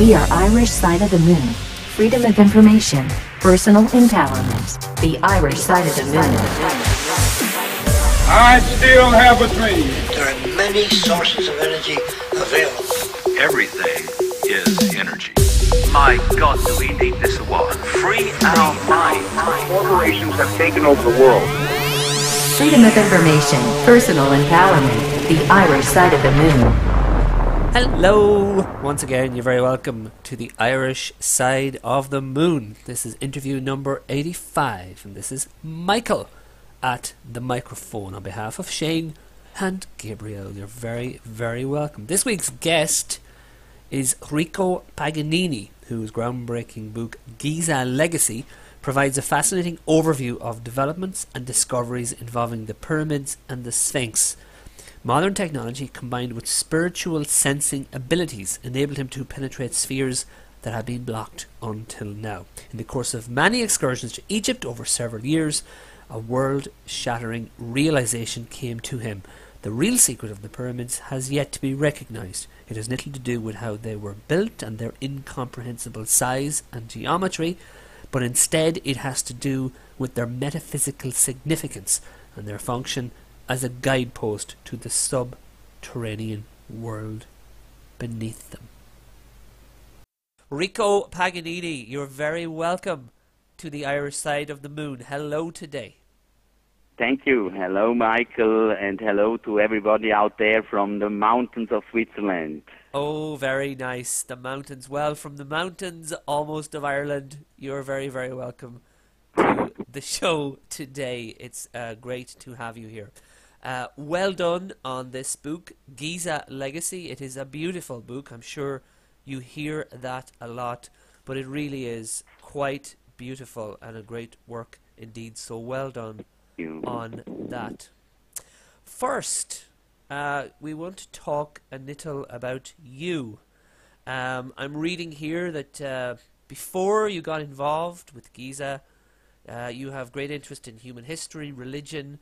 We are Irish Side of the Moon. Freedom of information, personal empowerment. The Irish Side of the Moon. I still have a dream. There are many sources of energy available. Everything is energy. My God, do we need this war? Free our mind. Corporations have taken over the world. Freedom of information, personal empowerment. The Irish Side of the Moon. Hello! Once again, you're very welcome to the Irish Side of the Moon. This is interview number 85, and this is Michael at the microphone on behalf of Shane and Gabriel. You're very, very welcome. This week's guest is Rico Paganini, whose groundbreaking book Giza Legacy provides a fascinating overview of developments and discoveries involving the pyramids and the Sphinx. Modern technology combined with spiritual sensing abilities enabled him to penetrate spheres that had been blocked until now. In the course of many excursions to Egypt over several years, a world-shattering realization came to him. The real secret of the pyramids has yet to be recognized. It has little to do with how they were built and their incomprehensible size and geometry, but instead it has to do with their metaphysical significance and their function as a guidepost to the subterranean world beneath them. Rico Paganini, you're very welcome to the Irish Side of the Moon. Hello today. Thank you. Hello, Michael, and hello to everybody out there from the mountains of Switzerland. Oh, very nice. The mountains. Well, from the mountains almost of Ireland, you're very, very welcome to the show today. It's great to have you here. Well done on this book, Giza Legacy. It is a beautiful book. I'm sure you hear that a lot, but it really is quite beautiful and a great work indeed. So well done on that. First, we want to talk a little about you. I'm reading here that before you got involved with Giza, you have great interest in human history, religion,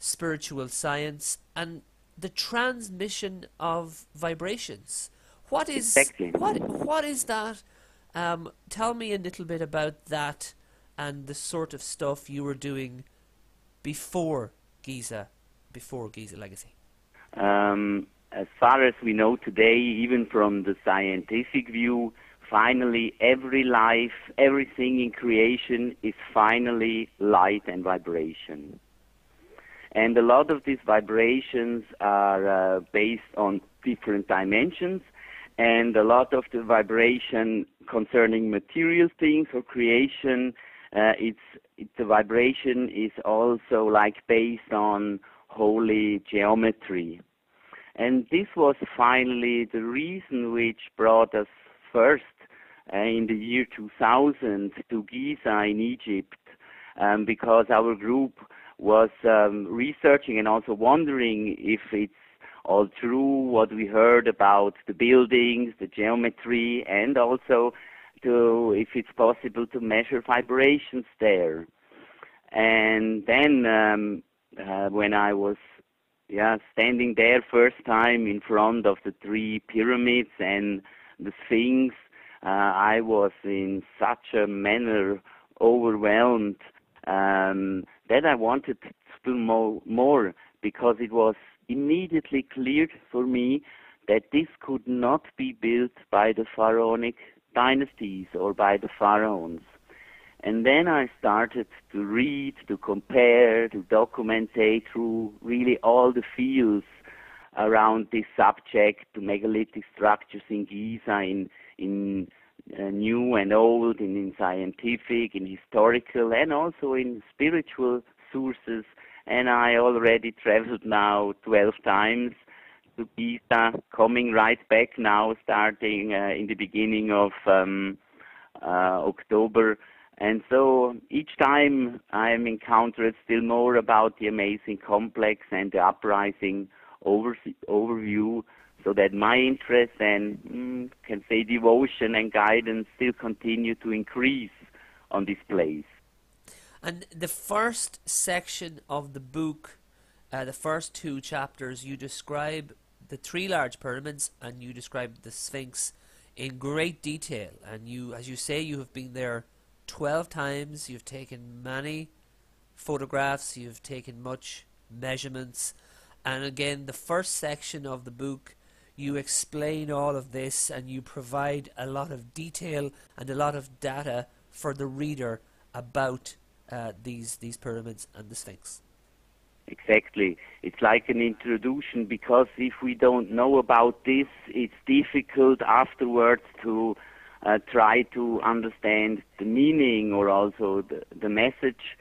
spiritual science, and the transmission of vibrations. What is what is that? Tell me a little bit about that and the sort of stuff you were doing before Giza Legacy. As far as we know today, even from the scientific view, finally every life, everything in creation is finally light and vibration. And a lot of these vibrations are based on different dimensions, and a lot of the vibration concerning material things or creation, the vibration is also like based on holy geometry. And this was finally the reason which brought us first in the year 2000 to Giza in Egypt, because our group was researching and also wondering if it's all true what we heard about the buildings, the geometry, and also if it's possible to measure vibrations there. And then when I was standing there first time in front of the three pyramids and the Sphinx, I was in such a manner overwhelmed that I wanted to do more, because it was immediately clear for me that this could not be built by the pharaonic dynasties or by the pharaohs. And then I started to read, to compare, to document through really all the fields around this subject, the megalithic structures in Giza, in new and old, in scientific, in historical, and also in spiritual sources. And I already traveled now 12 times to Giza, coming right back now, starting in the beginning of October. And so each time I am encountered still more about the amazing complex and the uprising overview, so that my interest and, can say, devotion and guidance still continue to increase on this place. And the first section of the book, the first two chapters, you describe the three large pyramids and you describe the Sphinx in great detail. And you, as you say, you have been there 12 times. You've taken many photographs. You've taken much measurements. And again, the first section of the book, you explain all of this and you provide a lot of detail and a lot of data for the reader about these pyramids and the Sphinx. Exactly. It's like an introduction, because if we don't know about this, it's difficult afterwards to try to understand the meaning or also the message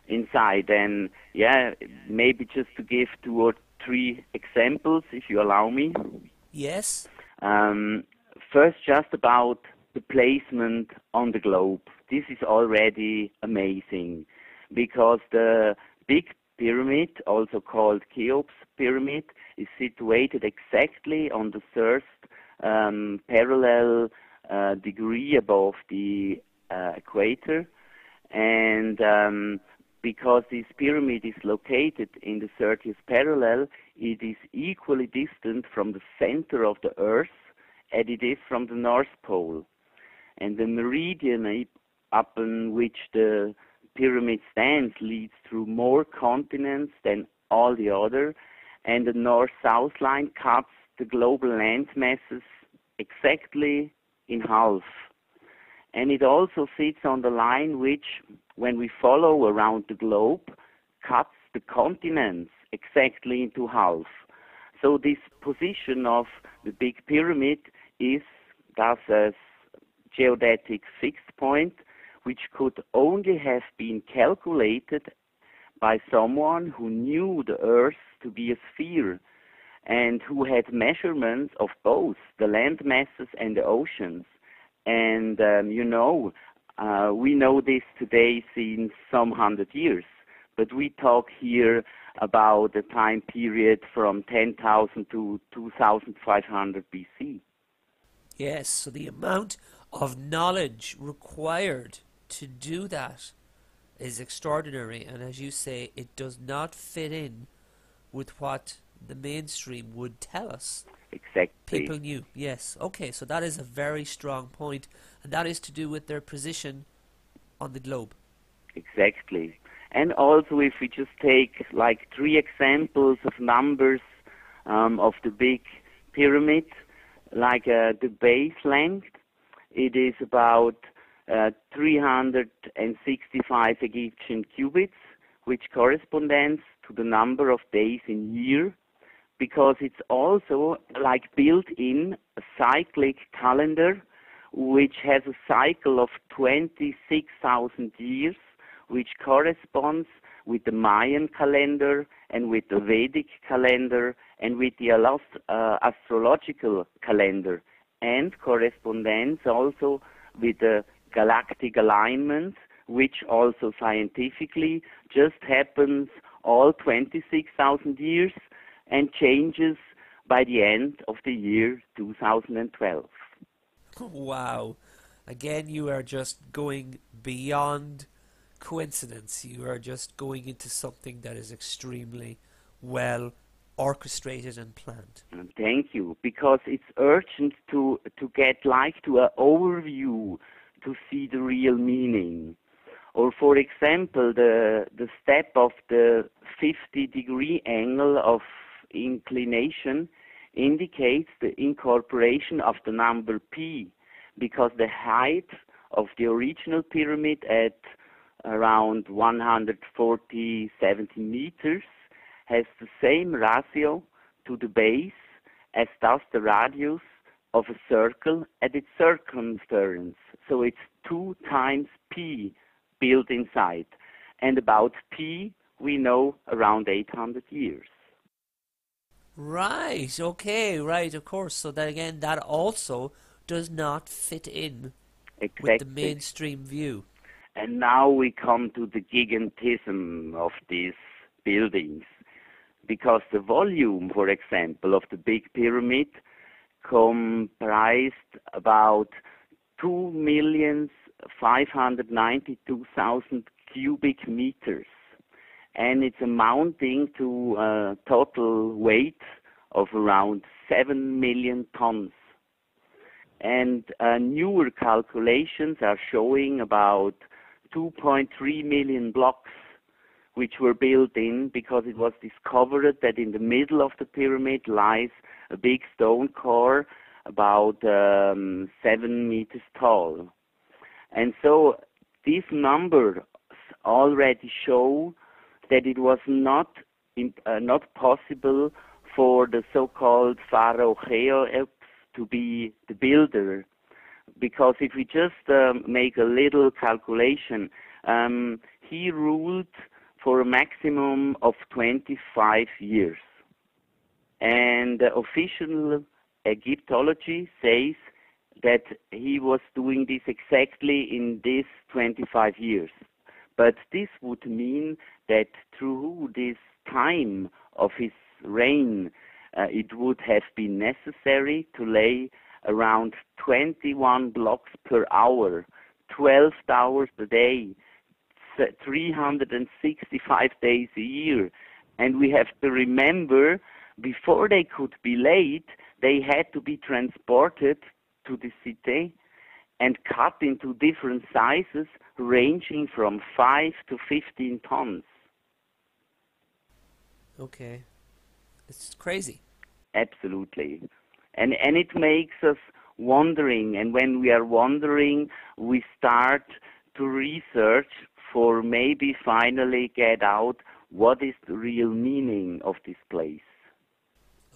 inside. And yeah, maybe just to give 2 or 3 examples, if you allow me. Yes. First, just about the placement on the globe. This is already amazing, because the Big Pyramid, also called Cheops Pyramid, is situated exactly on the first parallel degree above the equator. And because this pyramid is located in the 30th parallel, it is equally distant from the center of the Earth as it is from the North Pole. And the meridian upon which the pyramid stands leads through more continents than all the other, and the north-south line cuts the global land masses exactly in half. And it also sits on the line which, when we follow around the globe, cuts the continents exactly into half. So this position of the Big Pyramid is thus a geodetic fixed point, which could only have been calculated by someone who knew the Earth to be a sphere and who had measurements of both the land masses and the oceans. And we know this today since some 100 years, but we talk here about a time period from 10,000 to 2,500 BC. Yes, so the amount of knowledge required to do that is extraordinary, and as you say, it does not fit in with what the mainstream would tell us. Exactly. People knew, yes. Okay, so that is a very strong point, and that is to do with their position on the globe. Exactly. And also, if we just take like 3 examples of numbers of the Big Pyramid, like the base length, it is about 365 Egyptian cubits, which corresponds to the number of days in year, because it's also like built in a cyclic calendar, which has a cycle of 26,000 years, which corresponds with the Mayan calendar and with the Vedic calendar and with the astrological calendar, and corresponds also with the galactic alignment, which also scientifically just happens all 26,000 years and changes by the end of the year 2012. Wow. Again, you are just going beyond coincidence. You are just going into something that is extremely well orchestrated and planned. Thank you, because it's urgent to get like to an overview to see the real meaning. Or for example, the step of the 50-degree angle of inclination indicates the incorporation of the number P, because the height of the original pyramid at around 140-70 meters has the same ratio to the base as does the radius of a circle at its circumference. So it's 2 times P built inside. And about P, we know around 800 years. Right, okay, right, of course. So that again, that also does not fit in with the mainstream view. And now we come to the gigantism of these buildings, because the volume, for example, of the Big Pyramid comprised about 2,592,000 cubic meters, and it's amounting to a total weight of around 7 million tons. and newer calculations are showing about 2.3 million blocks which were built in, because it was discovered that in the middle of the pyramid lies a big stone core about 7 meters tall. And so these numbers already show that it was not possible for the so-called Pharaoh Cheops to be the builder. Because if we just make a little calculation, he ruled for a maximum of 25 years. And official Egyptology says that he was doing this exactly in these 25 years. But this would mean that through this time of his reign, it would have been necessary to lay around 21 blocks per hour, 12 hours a day, 365 days a year. And we have to remember, before they could be laid, they had to be transported to the city and cut into different sizes, ranging from 5 to 15 tons. Okay. It's crazy. Absolutely. And it makes us wondering, and when we are wondering, we start to research for maybe finally get out what is the real meaning of this place.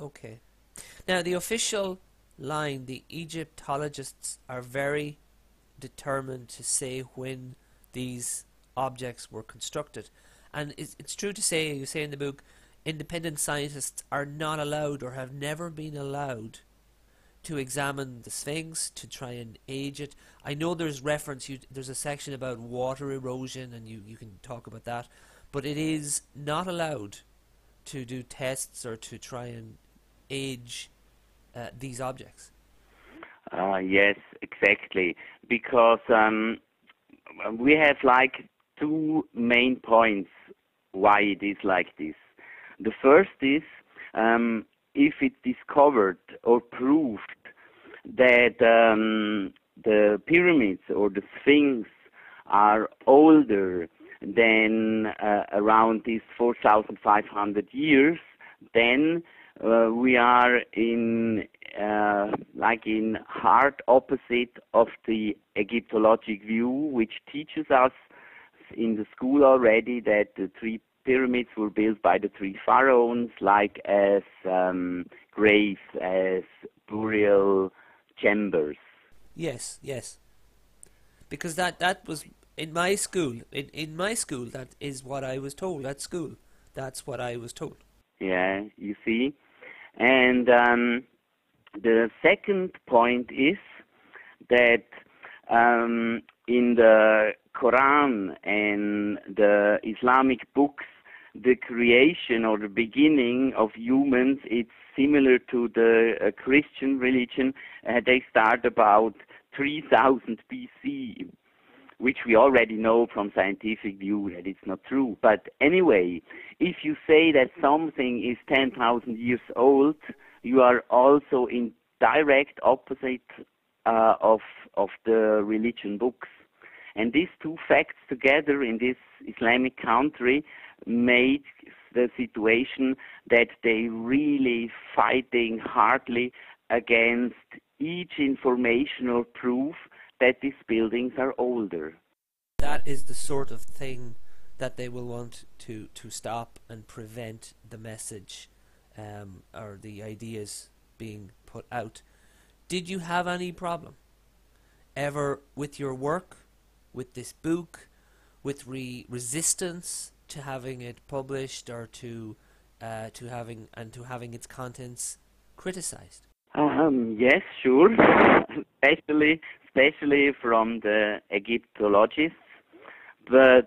Okay. Now, the official line, the Egyptologists are very determined to say when these objects were constructed. And it's true to say, you say in the book, independent scientists are not allowed or have never been allowed to examine the Sphinx, to try and age it. I know there's reference, there's a section about water erosion, and you can talk about that, but it is not allowed to do tests or to try and age these objects. Yes, exactly, because we have like two main points why it is like this. The first is, if it's discovered or proved that the pyramids or the Sphinx are older than around these 4,500 years, then we are in hard opposite of the Egyptologic view, which teaches us in the school already that the three pyramids were built by the three pharaohs, like as graves, as burial chambers. Yes, yes. Because that was in my school. In my school, that is what I was told at school. That's what I was told. Yeah, you see. And the second point is that in the Quran and the Islamic books, the creation or the beginning of humans, it's similar to the Christian religion. They start about 3000 BC, which we already know from scientific view that it's not true. But anyway, if you say that something is 10,000 years old, you are also in direct opposite of the religion books. And these two facts together in this Islamic country made the situation that they really fighting hardly against each informational proof that these buildings are older. That is the sort of thing that they will want to stop and prevent the message or the ideas being put out. Did you have any problem ever with your work, with this book, with resistance to having it published or to having its contents criticized? Yes, sure. especially from the Egyptologists, but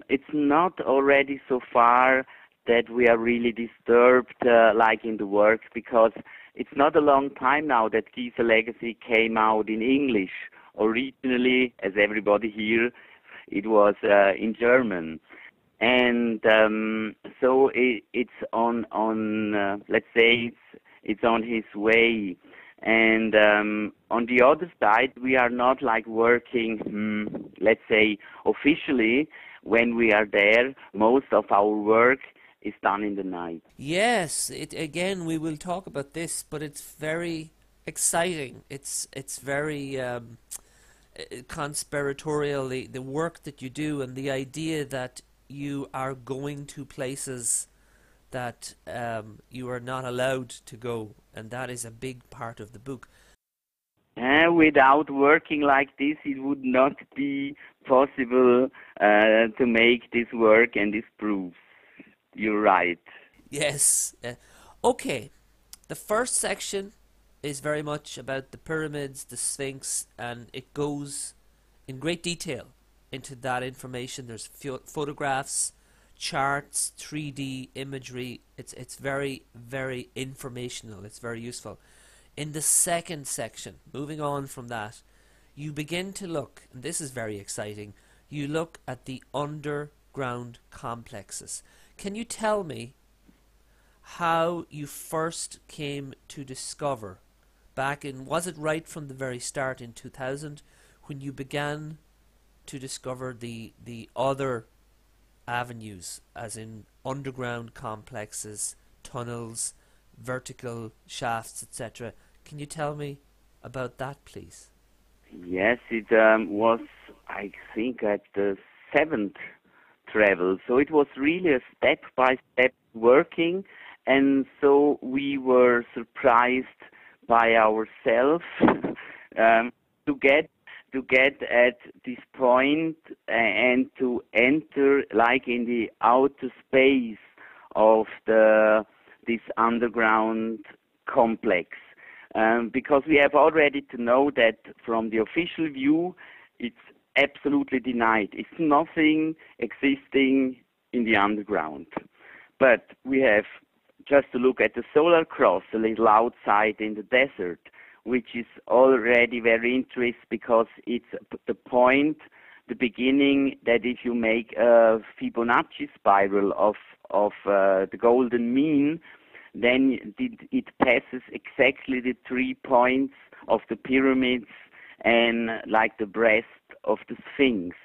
it's not already so far that we are really disturbed like in the work, because it's not a long time now that Giza Legacy came out in English. Originally, as everybody here, it was in German. And so it's on let's say it's on his way. And on the other side, we are not like working, let's say, officially. When we are there, most of our work is done in the night. Yes, again, we will talk about this, but it's very exciting. It's very conspiratorial, the work that you do, and the idea that you are going to places that you are not allowed to go, and that is a big part of the book. Without working like this, it would not be possible to make this work and these proofs. You're right. Yes. Okay. The first section is very much about the pyramids, the Sphinx, and it goes in great detail into that information. There's photographs, charts, 3D imagery. It's very, very informational. It's very useful. In the second section, moving on from that, you begin to look, and this is very exciting, you look at the underground complexes. Can you tell me how you first came to discover, back in, was it right from the very start in 2000, when you began to discover the other avenues, as in underground complexes, tunnels, vertical shafts, etc. Can you tell me about that, please? Yes, it was, I think, at the 7th travel. So it was really a step-by-step working, and so we were surprised by ourselves to get at this point and to enter like in the outer space of this underground complex. Because we have already to know that from the official view, it's absolutely denied. It's nothing existing in the underground. But we have just to look at the Solar Cross a little outside in the desert, which is already very interesting because it's the point, the beginning, that if you make a Fibonacci spiral of the golden mean, then it passes exactly the 3 points of the pyramids and like the breast of the Sphinx.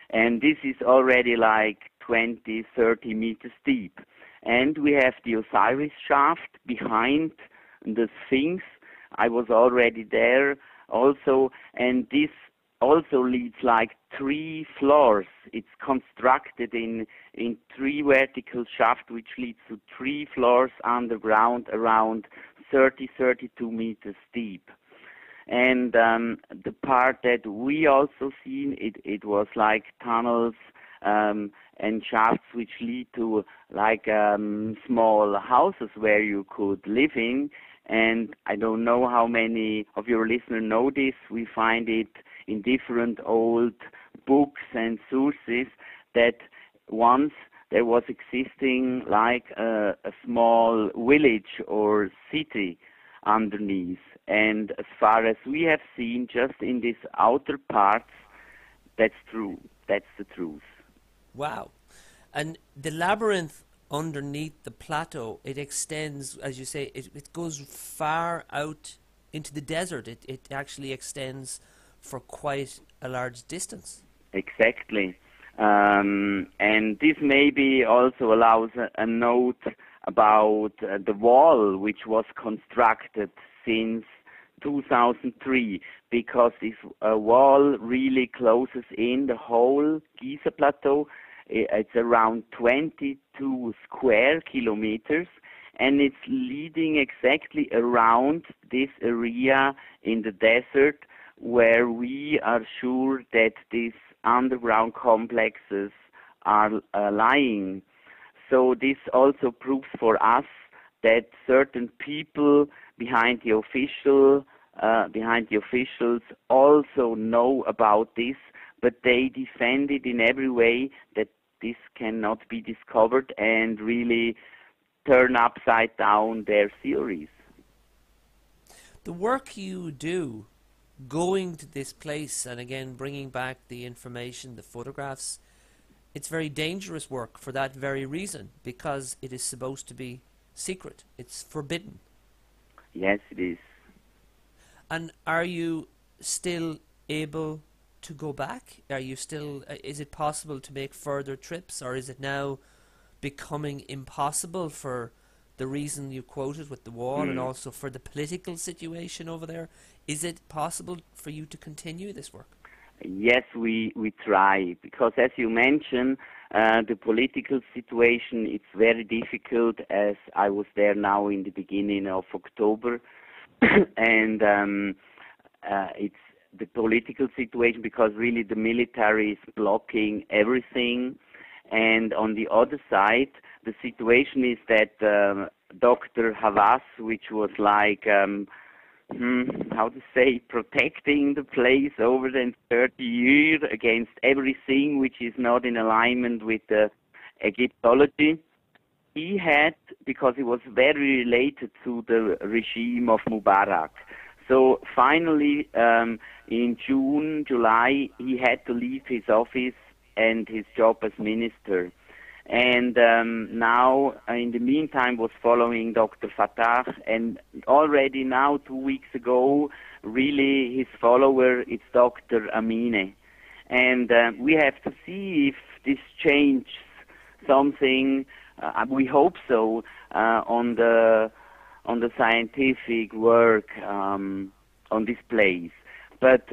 And this is already like 20, 30 meters deep. And we have the Osiris shaft behind the Sphinx. I was already there also, and this also leads like 3 floors. It's constructed in 3 vertical shafts, which leads to 3 floors underground, around 32 meters deep. And the part that we also seen, it was like tunnels and shafts which lead to like small houses where you could live in. And I don't know how many of your listeners know this. We find it in different old books and sources that once there was existing like a small village or city underneath. And as far as we have seen, just in these outer parts, that's true. That's the truth. Wow. And the labyrinth underneath the plateau, it extends, as you say, it goes far out into the desert. It actually extends for quite a large distance. Exactly. And this maybe also allows a note about the wall, which was constructed since 2003, because this wall really closes in the whole Giza Plateau. It's around 22 square kilometers, and it's leading exactly around this area in the desert where we are sure that these underground complexes are lying. So this also proves for us that certain people behind the officials also know about this, but they defend it in every way that this cannot be discovered and really turn upside down their theories. The work you do, going to this place and again bringing back the information, the photographs, it's very dangerous work for that very reason, because it is supposed to be secret. It's forbidden. Yes, it is. And are you still able to go back? Are you still? Is it possible to make further trips, or is it now becoming impossible for the reason you quoted with the war and also for the political situation over there? Is it possible for you to continue this work? Yes, we try, because as you mentioned, the political situation, it's very difficult, as I was there now in the beginning of October, and it's the political situation because really the military is blocking everything. And on the other side, the situation is that Dr. Havas, which was like, how to say, protecting the place over the 30 years against everything which is not in alignment with the Egyptology, he had, because he was very related to the regime of Mubarak. So finally, in June, July, he had to leave his office and his job as minister. And now, in the meantime, was following Dr. Fattah, and already now, 2 weeks ago, really his follower is Dr. Amine. And we have to see if this changes something. We hope so on the scientific work on this place. But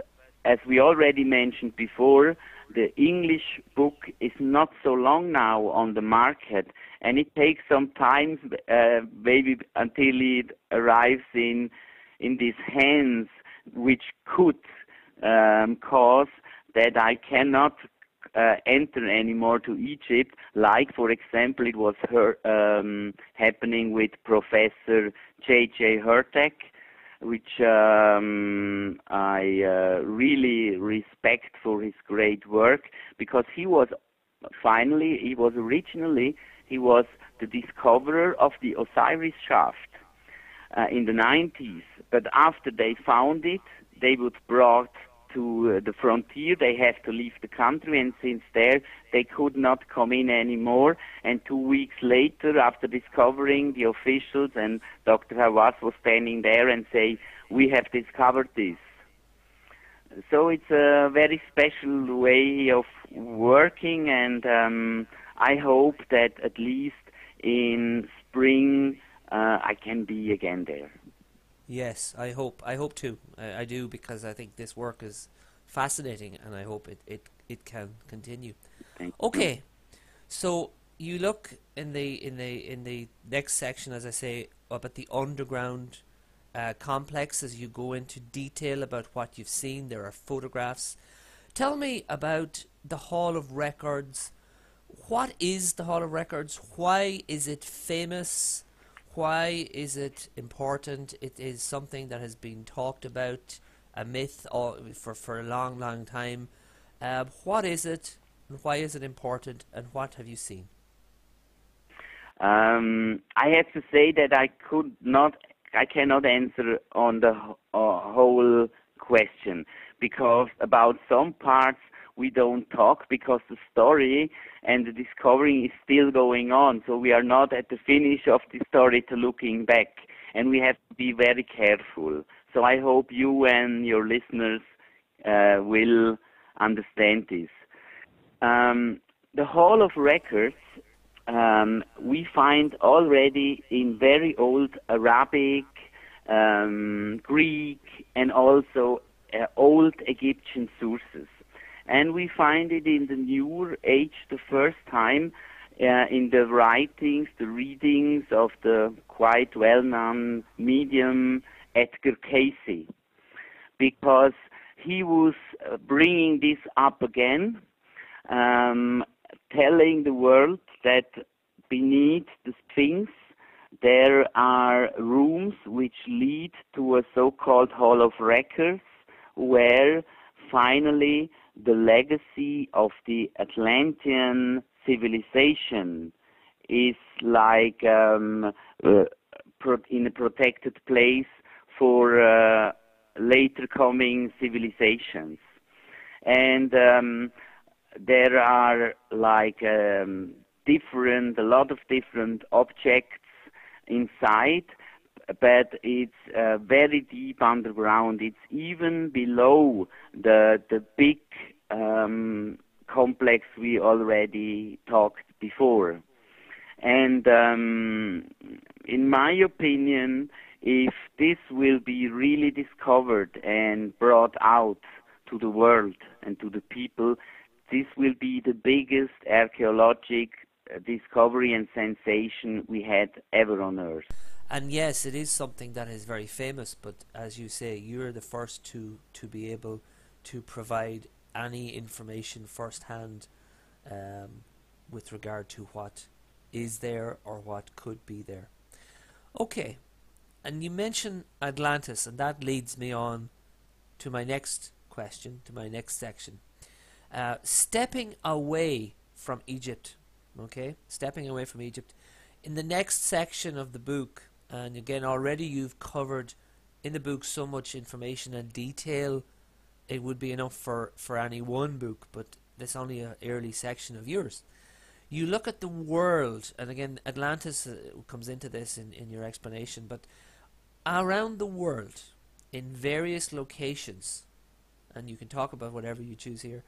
as we already mentioned before, the English book is not so long now on the market, and it takes some time, maybe until it arrives in these hands, which could cause that I cannot enter anymore to Egypt, like, for example, it was happening with Professor J.J. Hurtak, which I really respect for his great work, because he was originally the discoverer of the Osiris shaft in the 90s. But after they found it, they would brought to the frontier. They have to leave the country, and since there they could not come in anymore. And 2 weeks later, after discovering, the officials and Dr. Hawass was standing there and say, "We have discovered this." So it's a very special way of working, and I hope that at least in spring I can be again there. Yes, I hope too. I do, because I think this work is fascinating, and I hope it can continue. Okay, so you look in the next section, as I say, up at the underground complex, as you go into detail about what you've seen. There are photographs. Tell me about the Hall of Records. What is the Hall of Records? Why is it famous? Why is it important? It is something that has been talked about, a myth for a long, long time. What is it, and why is it important, and what have you seen? I have to say that I cannot answer on the whole question, because about some parts we don't talk, because the story and the discovering is still going on. So we are not at the finish of the story to looking back, and we have to be very careful. So I hope you and your listeners will understand this. The Hall of Records we find already in very old Arabic, Greek, and also old Egyptian sources. And we find it in the Newer Age the first time in the writings, the readings of the quite well-known medium Edgar Cayce, because he was bringing this up again, telling the world that beneath the Sphinx there are rooms which lead to a so-called Hall of Records, where finally the legacy of the Atlantean civilization is like in a protected place for later coming civilizations. And there are like a lot of different objects inside, but it's very deep underground. It's even below the big complex we already talked before. And in my opinion, if this will be really discovered and brought out to the world and to the people, this will be the biggest archaeologic discovery and sensation we had ever on Earth. And yes, it is something that is very famous, but as you say, you're the first to be able to provide any information firsthand with regard to what is there or what could be there. Okay, and you mentioned Atlantis, and that leads me on to my next question, to my next section. Stepping away from Egypt, okay? Stepping away from Egypt. In the next section of the book, and again, already you've covered in the book so much information and detail, it would be enough for any one book, but that's only an early section of yours. You look at the world, and again, Atlantis comes into this in your explanation, but around the world, in various locations, and you can talk about whatever you choose here,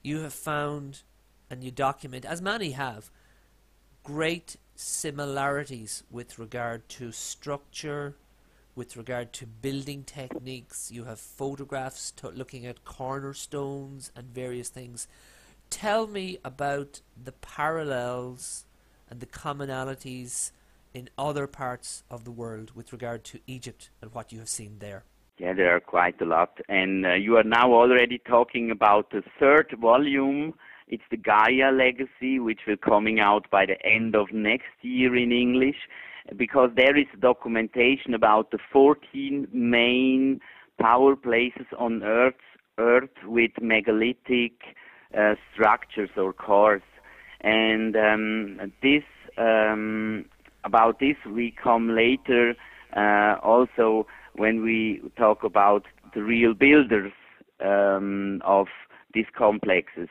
you have found, and you document, as many have, great similarities with regard to structure, with regard to building techniques. You have photographs looking at cornerstones and various things. Tell me about the parallels and the commonalities in other parts of the world with regard to Egypt and what you have seen there. Yeah, there are quite a lot. And you are now already talking about the third volume. It's the Gaia Legacy, which will coming out by the end of next year in English, because there is documentation about the 14 main power places on Earth with megalithic structures or cores. And about this we come later also when we talk about the real builders of these complexes.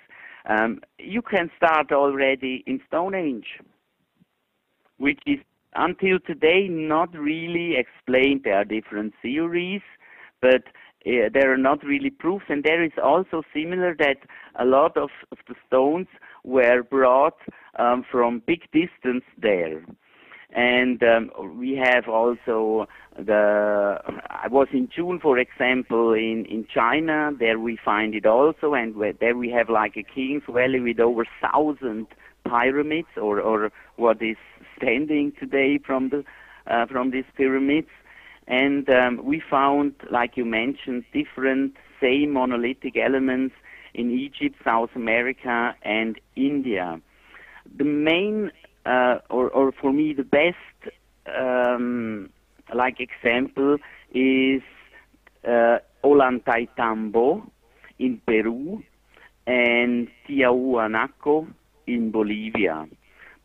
You can start already in Stone Age, which is until today not really explained. There are different theories, but there are not really proofs, and there is also similar that a lot of the stones were brought from big distance there. And we have also I was in June, for example, in China. There we find it also, and there we have like a King's Valley with over 1,000 pyramids, or what is standing today from these pyramids. And we found, like you mentioned, different same monolithic elements in Egypt, South America, and India. The main, or for me, the best example is Ollantaytambo in Peru and Tiahuanaco in Bolivia,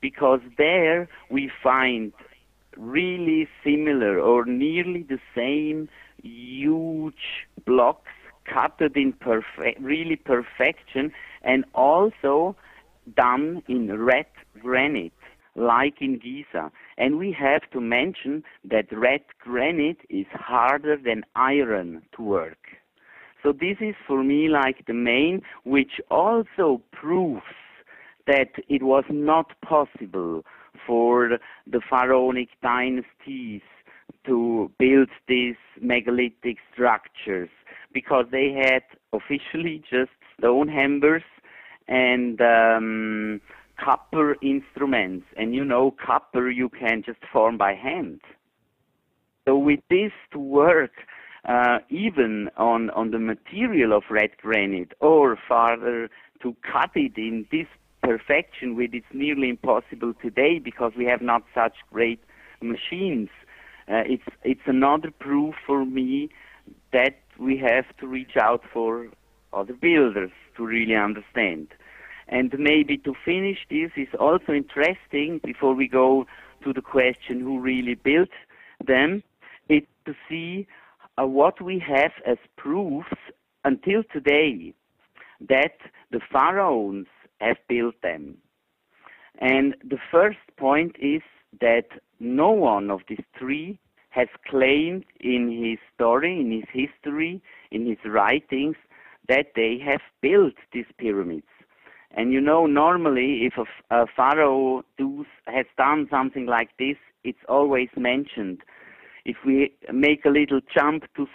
because there we find really similar or nearly the same huge blocks cut in perfection, and also done in red granite, like in Giza. And we have to mention that red granite is harder than iron to work. So this is for me like the main, which also proves that it was not possible for the pharaonic dynasties to build these megalithic structures, because they had officially just stone hammers and copper instruments. And you know, copper you can just form by hand. So with this to work, even on the material of red granite, or farther to cut it in this perfection, which is nearly impossible today because we have not such great machines. It's another proof for me that we have to reach out for other builders to really understand. And maybe to finish this is also interesting, before we go to the question who really built them, it's to see what we have as proofs until today that the pharaohs have built them. And the first point is that no one of these three has claimed in his story, in his history, in his writings, that they have built these pyramids. And you know, normally if a pharaoh has done something like this, it's always mentioned. If we make a little jump to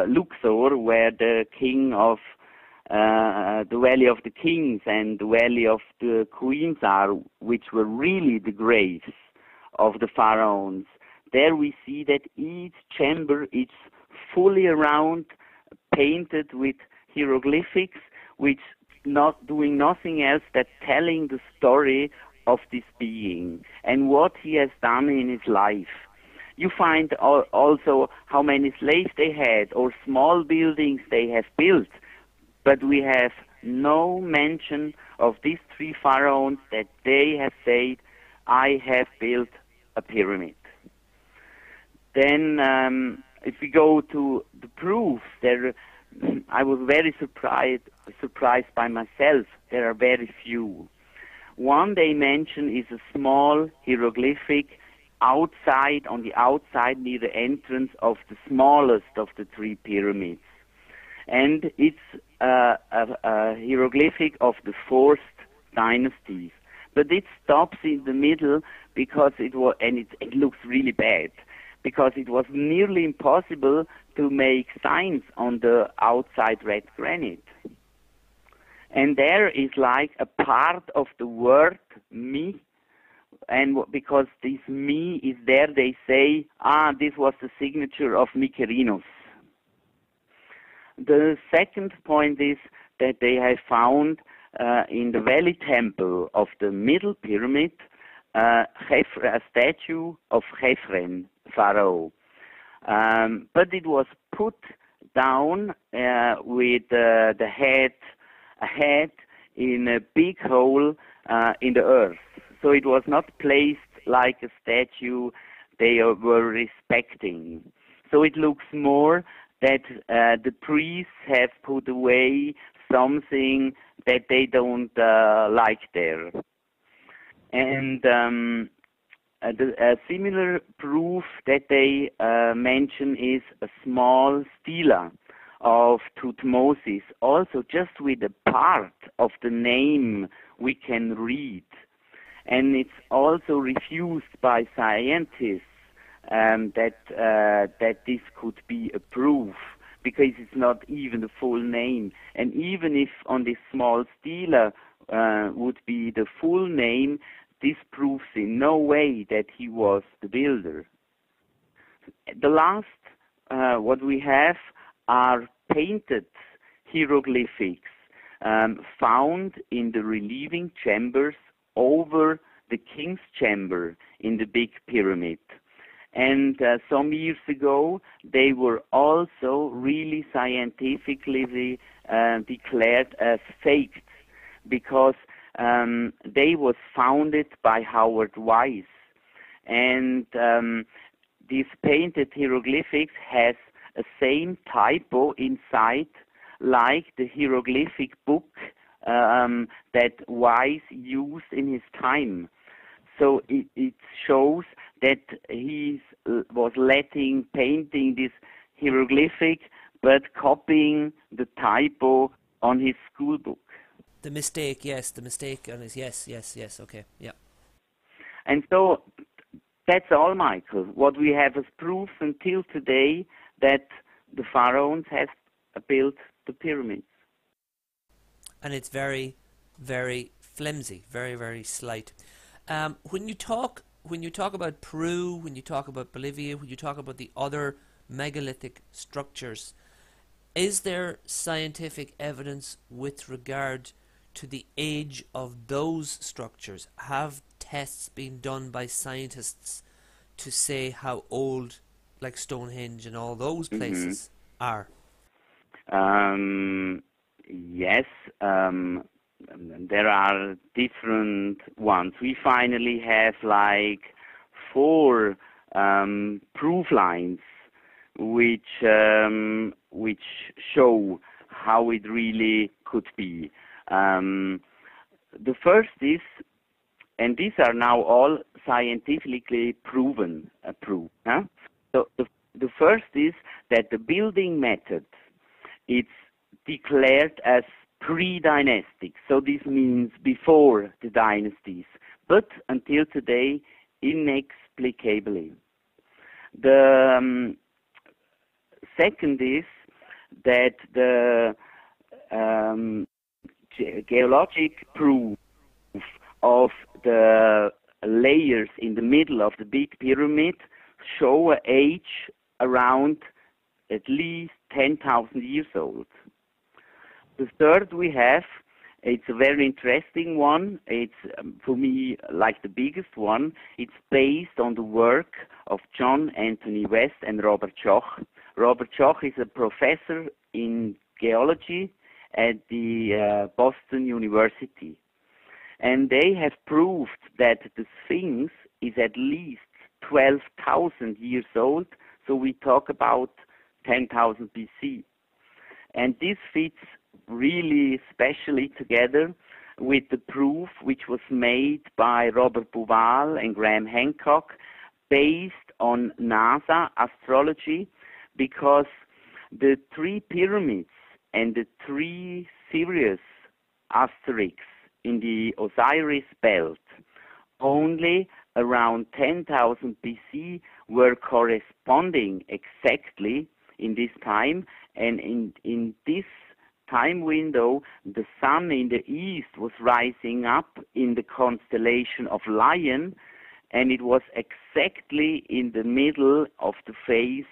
Luxor, where the king of the Valley of the Kings and the Valley of the Queens are, which were really the graves of the pharaohs, there we see that each chamber is fully around painted with hieroglyphics, which not doing nothing else than telling the story of this being and what he has done in his life. You find also how many slaves they had or small buildings they have built, but we have no mention of these three pharaohs that they have said, I have built a pyramid. Then if we go to the proofs, I was very surprised by myself. There are very few. One they mention is a small hieroglyphic outside, on the outside near the entrance of the smallest of the three pyramids. And it's a hieroglyphic of the fourth dynasty. But it stops in the middle because it looks really bad, because it was nearly impossible to make signs on the outside red granite. And there is like a part of the word me, and because this me is there, they say, this was the signature of Mykerinos. The second point is that they have found in the Valley Temple of the Middle Pyramid a statue of Khephren, Pharaoh. But it was put down with a head in a big hole in the earth. So it was not placed like a statue they were respecting. So it looks more that the priests have put away something that they don't like there. And a similar proof that they mention is a small stela of Thutmose, also just with a part of the name we can read. And it's also refused by scientists that this could be a proof, because it's not even the full name. And even if on this small stela would be the full name, this proves in no way that he was the builder. The last, what we have are painted hieroglyphics found in the relieving chambers over the king's chamber in the big pyramid. And some years ago, they were also really scientifically declared as faked, because they was founded by Howard Weiss. And these painted hieroglyphics has a same typo inside like the hieroglyphic book that Weiss used in his time. So it shows that he was painting this hieroglyphic, but copying the typo on his school book. The mistake on his, yes, okay, yeah. And so that's all, Michael. What we have as proof until today that the pharaohs have built the pyramids. And it's very, very flimsy, very, very slight. When you talk about Peru, when you talk about Bolivia, when you talk about the other megalithic structures, is there scientific evidence with regard to the age of those structures? Have tests been done by scientists to say how old, like Stonehenge and all those places, are? Yes, there are different ones. We finally have like 4 proof lines which show how it really could be. The first is, and these are now all scientifically proven, So the first is that the building method, it's declared as pre-dynastic. So this means before the dynasties, but until today, inexplicably. The second is that the geologic proof of the layers in the middle of the big pyramid show an age around at least 10,000 years old. The third we have, it's a very interesting one. It's, for me, like the biggest one. It's based on the work of John Anthony West and Robert Schoch. Robert Schoch is a professor in geology at the Boston University. And they have proved that the Sphinx is at least 12,000 years old, so we talk about 10,000 BC. And this fits really specially together with the proof which was made by Robert Bauval and Graham Hancock based on NASA astrology, because the three pyramids and the three Sirius asterisks in the Osiris belt only around 10,000 BC were corresponding exactly in this time, and in this time window the sun in the east was rising up in the constellation of Lion, and it was exactly in the middle of the face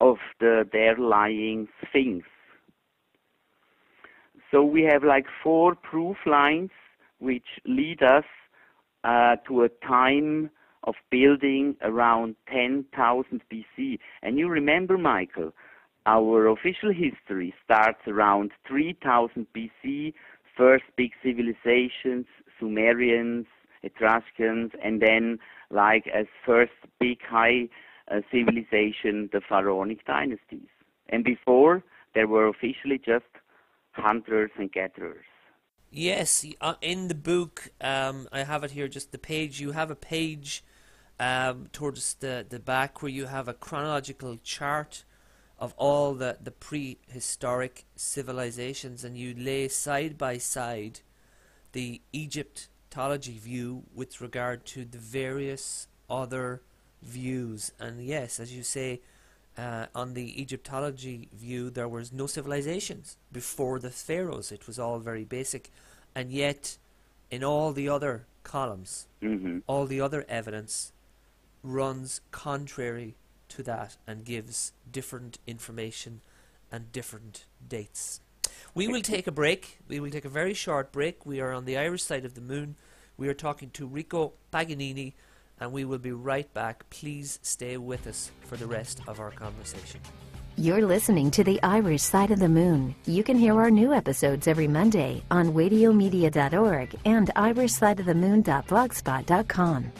of the there lying Sphinx. So we have like 4 proof lines which lead us to a time of building around 10,000 BC. And you remember, Michael, our official history starts around 3000 BC, first big civilizations, Sumerians, Etruscans, and then like as first big high civilization, the pharaonic dynasties. And before, there were officially just hunters and gatherers. Yes, in the book, I have it here, just the page. You have a page towards the back where you have a chronological chart of all the prehistoric civilizations, and you lay side by side the Egyptology view with regard to the various other views. And yes, as you say, on the Egyptology view, there was no civilizations before the pharaohs. It was all very basic. And yet, in all the other columns, all the other evidence runs contrary to that and gives different information and different dates. We will take a break. We will take a very short break. We are on the Irish side of the moon. We are talking to Rico Paganini, and we will be right back. Please stay with us for the rest of our conversation. You're listening to The Irish Side of the Moon. You can hear our new episodes every Monday on radiomedia.org and irishsideofthemoon.blogspot.com.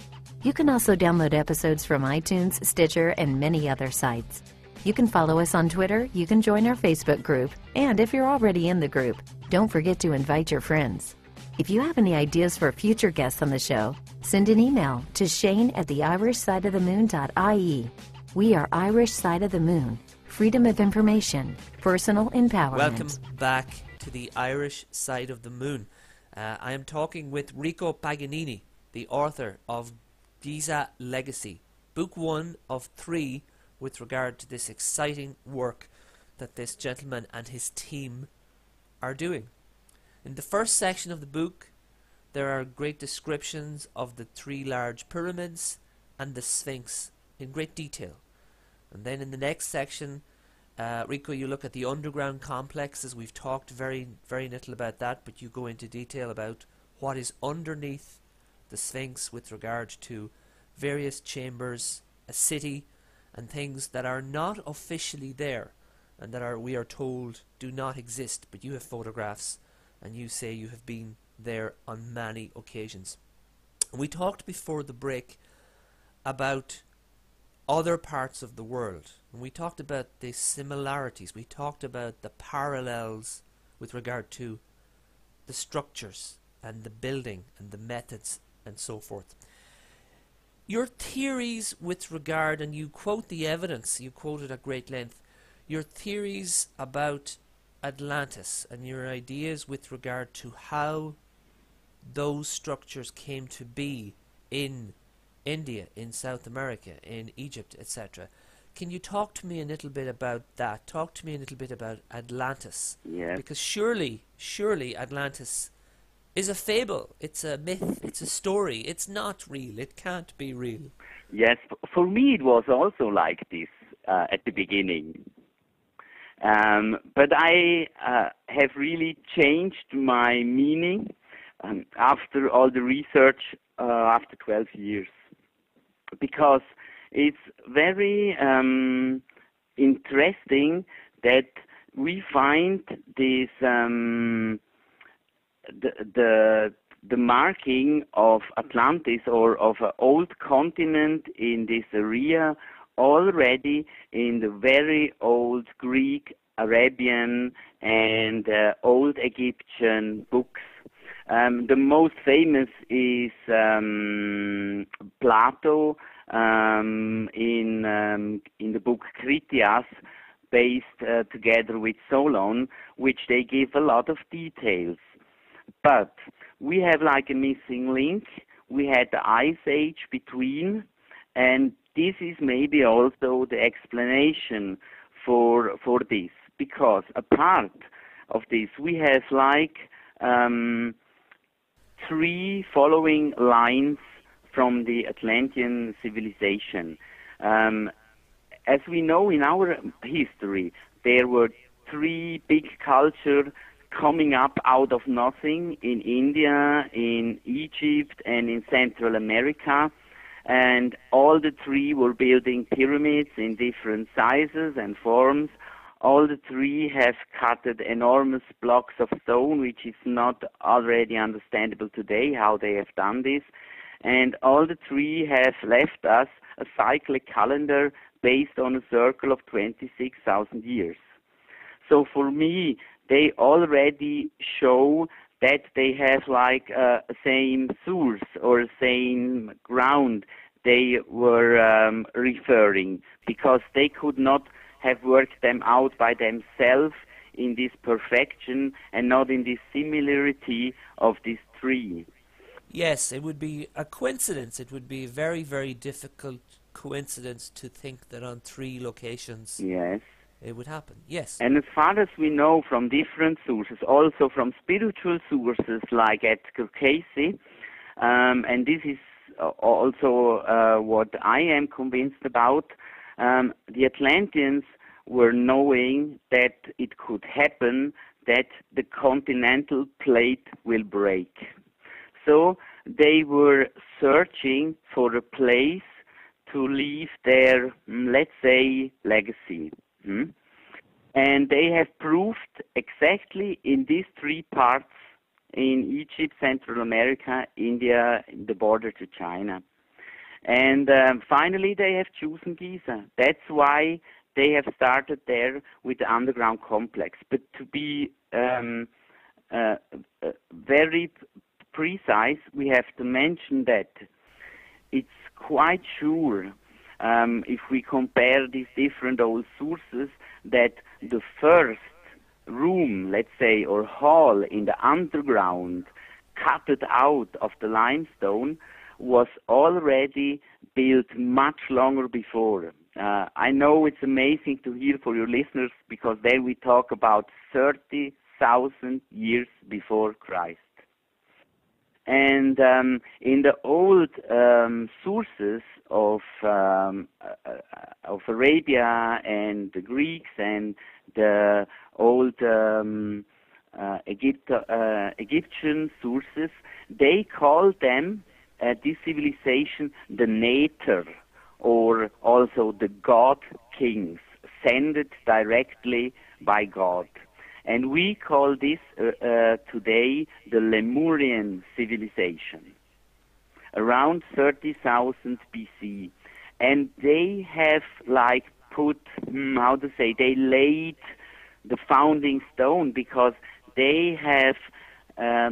You can also download episodes from iTunes, Stitcher, and many other sites. You can follow us on Twitter, you can join our Facebook group, and if you're already in the group, don't forget to invite your friends. If you have any ideas for future guests on the show, send an email to shane@theirishsideofthemoon.ie. We are Irish Side of the Moon. Freedom of information, personal empowerment. Welcome back to the Irish Side of the Moon. I am talking with Rico Paganini, the author of Giza Legacy, book 1 of 3 with regard to this exciting work that this gentleman and his team are doing. In the first section of the book, there are great descriptions of the 3 large pyramids and the Sphinx in great detail. And then in the next section, Rico, you look at the underground complexes. We've talked very, very little about that, but you go into detail about what is underneath the Sphinx with regard to various chambers, a city, and things that are not officially there and that we are told do not exist, but you have photographs and you say you have been there on many occasions. And we talked before the break about other parts of the world, and we talked about the similarities, we talked about the parallels with regard to the structures and the building and the methods and so forth. your theories with regard, and you quote the evidence, you quoted at great length, your theories about Atlantis and your ideas with regard to how those structures came to be in India, in South America, in Egypt, etc. Can you talk to me a little bit about that? Talk to me a little bit about Atlantis. Yes. Because surely Atlantis is a fable. It's a myth. It's a story. It's not real. It can't be real. Yes, for me it was also like this at the beginning. But I have really changed my meaning after all the research after 12 years. Because it's very interesting that we find this the marking of Atlantis or of an old continent in this area already in the very old Greek, Arabian, and old Egyptian books. The most famous is Plato in the book Critias, based together with Solon, which they give a lot of details. But we have like a missing link. We had the Ice Age between, and this is maybe also the explanation for this, because a part of this we have like 3 following lines from the Atlantean civilization. As we know in our history, there were 3 big cultures coming up out of nothing in India, in Egypt, and in Central America. And all the 3 were building pyramids in different sizes and forms. All the 3 have cutted enormous blocks of stone, which is not already understandable today how they have done this. And all the 3 have left us a cyclic calendar based on a circle of 26,000 years. So for me, they already show that they have like a same source or same ground they were referring, because they could not have worked them out by themselves in this perfection and not in this similarity of these 3. Yes, it would be a coincidence. It would be a very, very difficult coincidence to think that on 3 locations Yes. it would happen. Yes. And as far as we know from different sources, also from spiritual sources like Edgar Cayce, and this is also what I am convinced about, the Atlanteans were knowing that it could happen that the continental plate will break. So they were searching for a place to leave their, let's say, legacy. And they have proved exactly in these 3 parts, in Egypt, Central America, India, the border to China. And finally they have chosen Giza. That's why they have started there with the underground complex. But to be very precise, we have to mention that it's quite sure, if we compare these different old sources, that the first room, let's say, or hall in the underground, cut out of the limestone, was already built much longer before. I know it's amazing to hear for your listeners, because there we talk about 30,000 years before Christ. And in the old sources of Arabia and the Greeks and the old Egyptian sources, they call them, this civilization, the Nether, or also the God Kings, sent directly by God. And we call this today the Lemurian civilization, around 30,000 BC. And they have like put, they laid the founding stone, because they have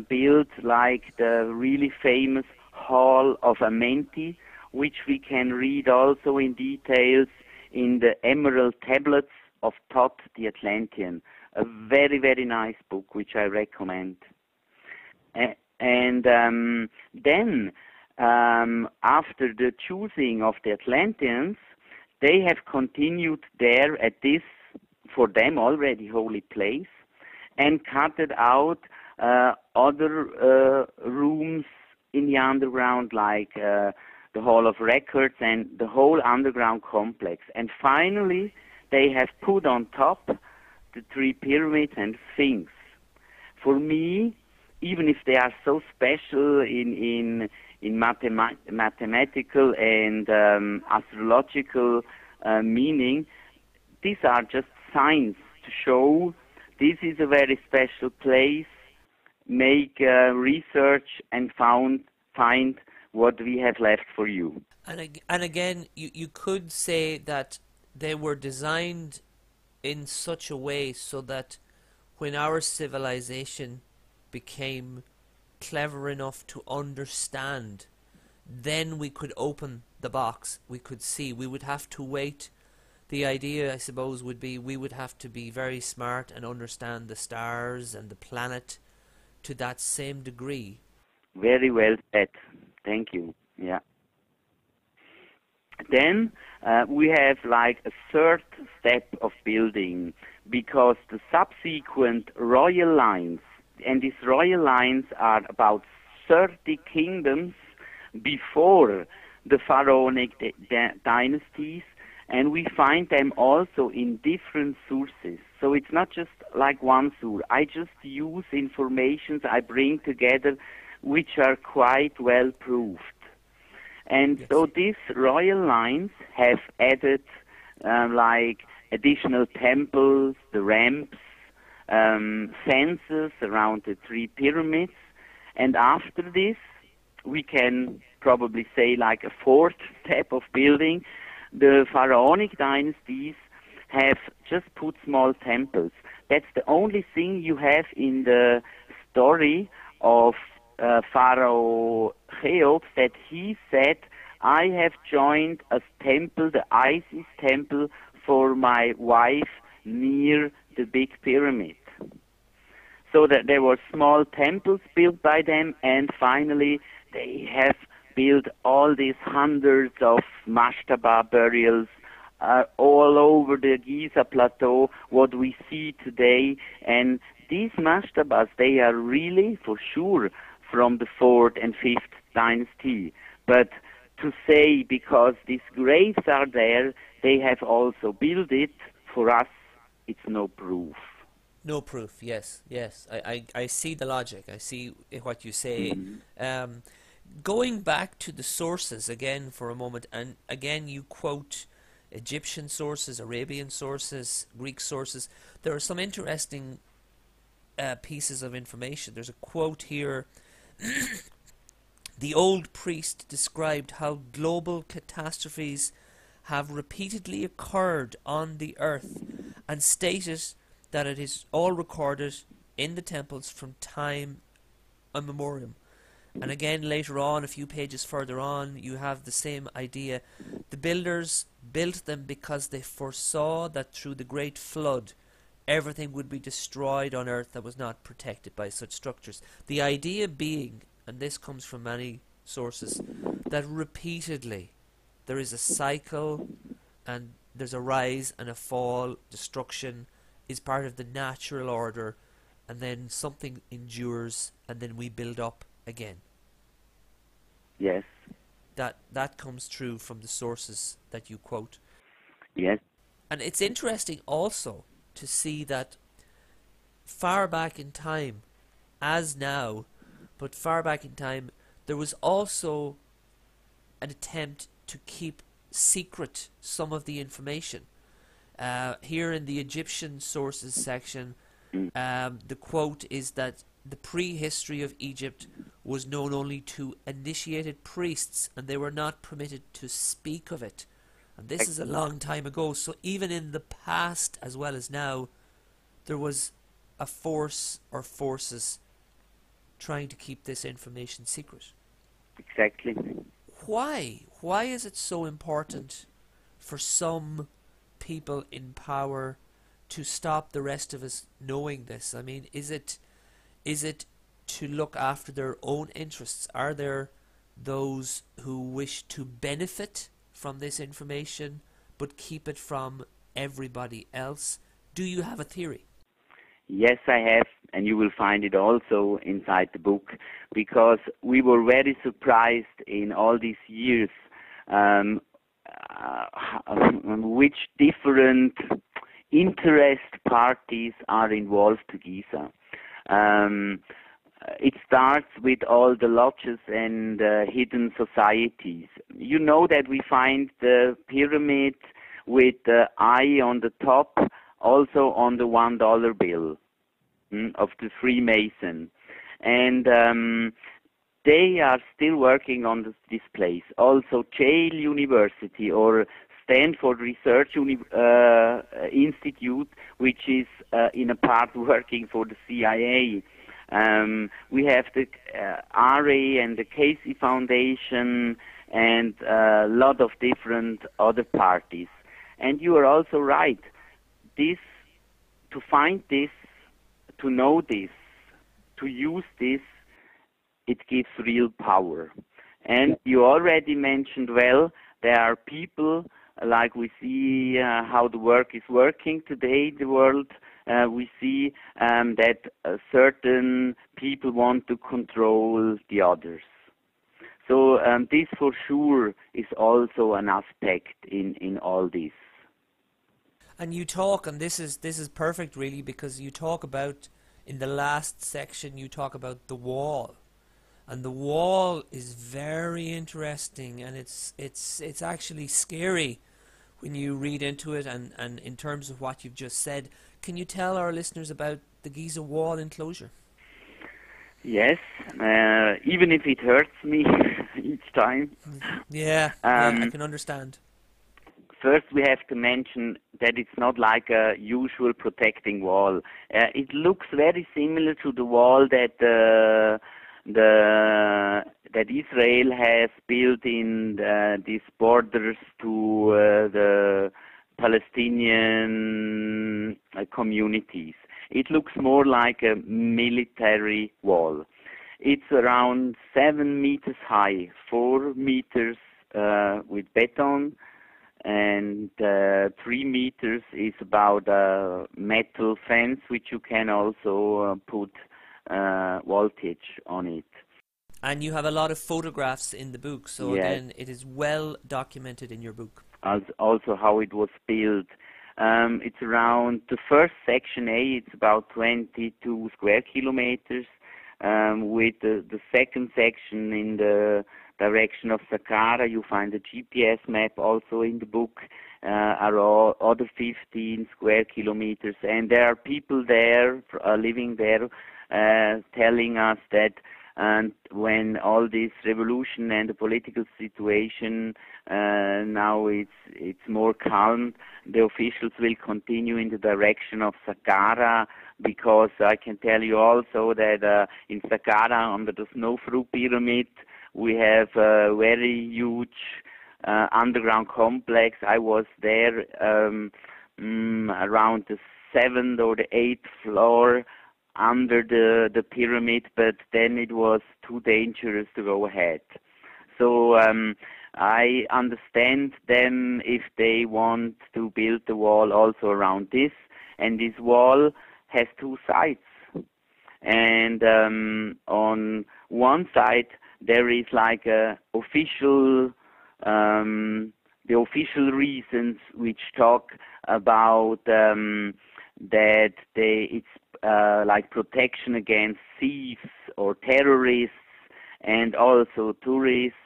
built like the really famous Hall of Amenti, which we can read also in details in the Emerald Tablets of Thoth the Atlantean. A very, very nice book, which I recommend. And then, after the choosing of the Atlanteans, they have continued there at this, for them already holy place, and cutted out other rooms in the underground, like the Hall of Records and the whole underground complex. And finally, they have put on top the three pyramids and Sphinx. For me, even if they are so special in mathematical and astrological meaning, these are just signs to show this is a very special place. Make research and find what we have left for you. And again, you could say that they were designed in such a way so that when our civilization became clever enough to understand, then we could open the box, we could see. We would have to wait. The idea, I suppose, would be we would have to be very smart and understand the stars and the planet to that same degree. Very well said. Thank you. Yeah. Then we have like a third step of building, because the subsequent royal lines, and these royal lines are about 30 kingdoms before the pharaonic dynasties, and we find them also in different sources. So it's not just like one source. I just use informations I bring together which are quite well proved. And yes. So these royal lines have added like additional temples, the ramps, fences around the three pyramids. And after this, we can probably say like a fourth step of building. The pharaonic dynasties have just put small temples. That's the only thing you have in the story of Pharaoh Cheops, that he said, I have joined a temple, the Isis temple, for my wife near the big pyramid. So that there were small temples built by them, and finally they have built all these hundreds of mastaba burials all over the Giza plateau, what we see today. And these mastabas, they are really, for sure, from the 4th and 5th dynasty. But to say because these graves are there, they have also built it, for us, it's no proof. No proof, yes. I see the logic. I see what you say. Mm-hmm. Going back to the sources again for a moment, and again you quote Egyptian sources, Arabian sources, Greek sources. There are some interesting pieces of information. There's a quote here. The old priest described how global catastrophes have repeatedly occurred on the earth, and stated that it is all recorded in the temples from time immemorial. And again later on, a few pages further on, you have the same idea. The builders built them because they foresaw that through the great flood everything would be destroyed on earth that was not protected by such structures. The idea being, and this comes from many sources, that repeatedly there is a cycle, and there's a rise and a fall. Destruction is part of the natural order, and then something endures, and then we build up again. Yes. That comes true from the sources that you quote. Yes. And it's interesting also to see that far back in time, as now, but far back in time, there was also an attempt to keep secret some of the information. Here in the Egyptian sources section, the quote is that the prehistory of Egypt was known only to initiated priests, and they were not permitted to speak of it. And this is a long time ago, so even in the past as well as now, there was a force or forces trying to keep this information secret. Exactly. why? Why is it so important for some people in power to stop the rest of us knowing this? I mean, is it to look after their own interests? Are there those who wish to benefit from this information but keep it from everybody else? Do you have a theory? Yes, I have, and you will find it also inside the book, because we were very surprised in all these years which different interest parties are involved to Giza. It starts with all the lodges and hidden societies. You know that we find the pyramid with the eye on the top, also on the $1 bill of the Freemason. And they are still working on this place. Also, Yale University or Stanford Research Institute, which is in a part working for the CIA. We have the RA and the Casey Foundation and a lot of different other parties. And you are also right. To find this, to know this, to use this, it gives real power. And you already mentioned, well, there are people, like we see how the work is working today in the world. We see that certain people want to control the others. So this for sure is also an aspect in all this. And you talk, and this is perfect really, because you talk about, in the last section, you talk about the wall. And the wall is very interesting, and it's actually scary when you read into it, and in terms of what you've just said. Can you tell our listeners about the Giza Wall enclosure? Yes, even if it hurts me each time. Yeah, I can understand. First, we have to mention that it's not like a usual protecting wall. It looks very similar to the wall that that Israel has built in these borders to the Palestinian communities. It looks more like a military wall. It's around 7 meters high, 4 meters with beton, and 3 meters is about a metal fence, which you can also put voltage on it. And you have a lot of photographs in the book, so yes. Again, it is well documented in your book. Also how it was built. It's around, the first section A, it's about 22 square kilometers, with the second section in the direction of Saqqara. You find the GPS map also in the book, are all other 15 square kilometers, and there are people there living there telling us that when all this revolution and the political situation now it's more calm, the officials will continue in the direction of Saqqara, because I can tell you also that in Saqqara, under the Snofru pyramid, we have a very huge underground complex. I was there around the 7th or the 8th floor under the pyramid, but then it was too dangerous to go ahead. So I understand them if they want to build the wall also around this, and this wall has 2 sides. And on one side there is like a official, the official reasons which talk about that it's like protection against thieves or terrorists, and also tourists,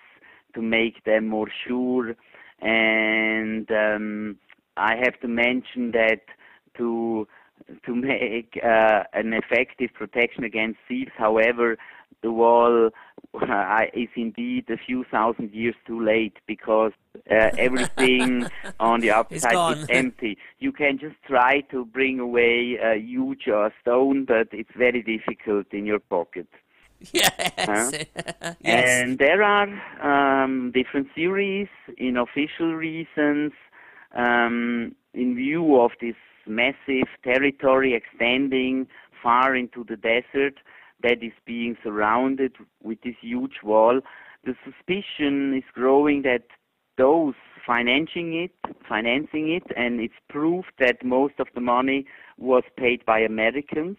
to make them more sure. And I have to mention that to make an effective protection against thieves, however, the wall is indeed a few thousand years too late, because everything on the outside is empty. You can just try to bring away a huge stone, but it's very difficult in your pocket. Yes. Yes. And there are different theories in official reasons in view of this massive territory extending far into the desert that is being surrounded with this huge wall. The suspicion is growing that those financing it, and it's proved that most of the money was paid by Americans,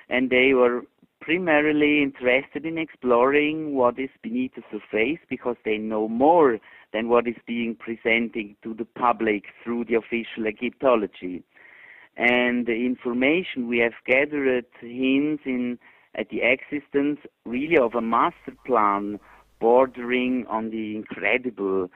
and they were primarily interested in exploring what is beneath the surface because they know more than what is being presented to the public through the official Egyptology. And the information we have gathered hints at the existence really of a master plan bordering on the incredible,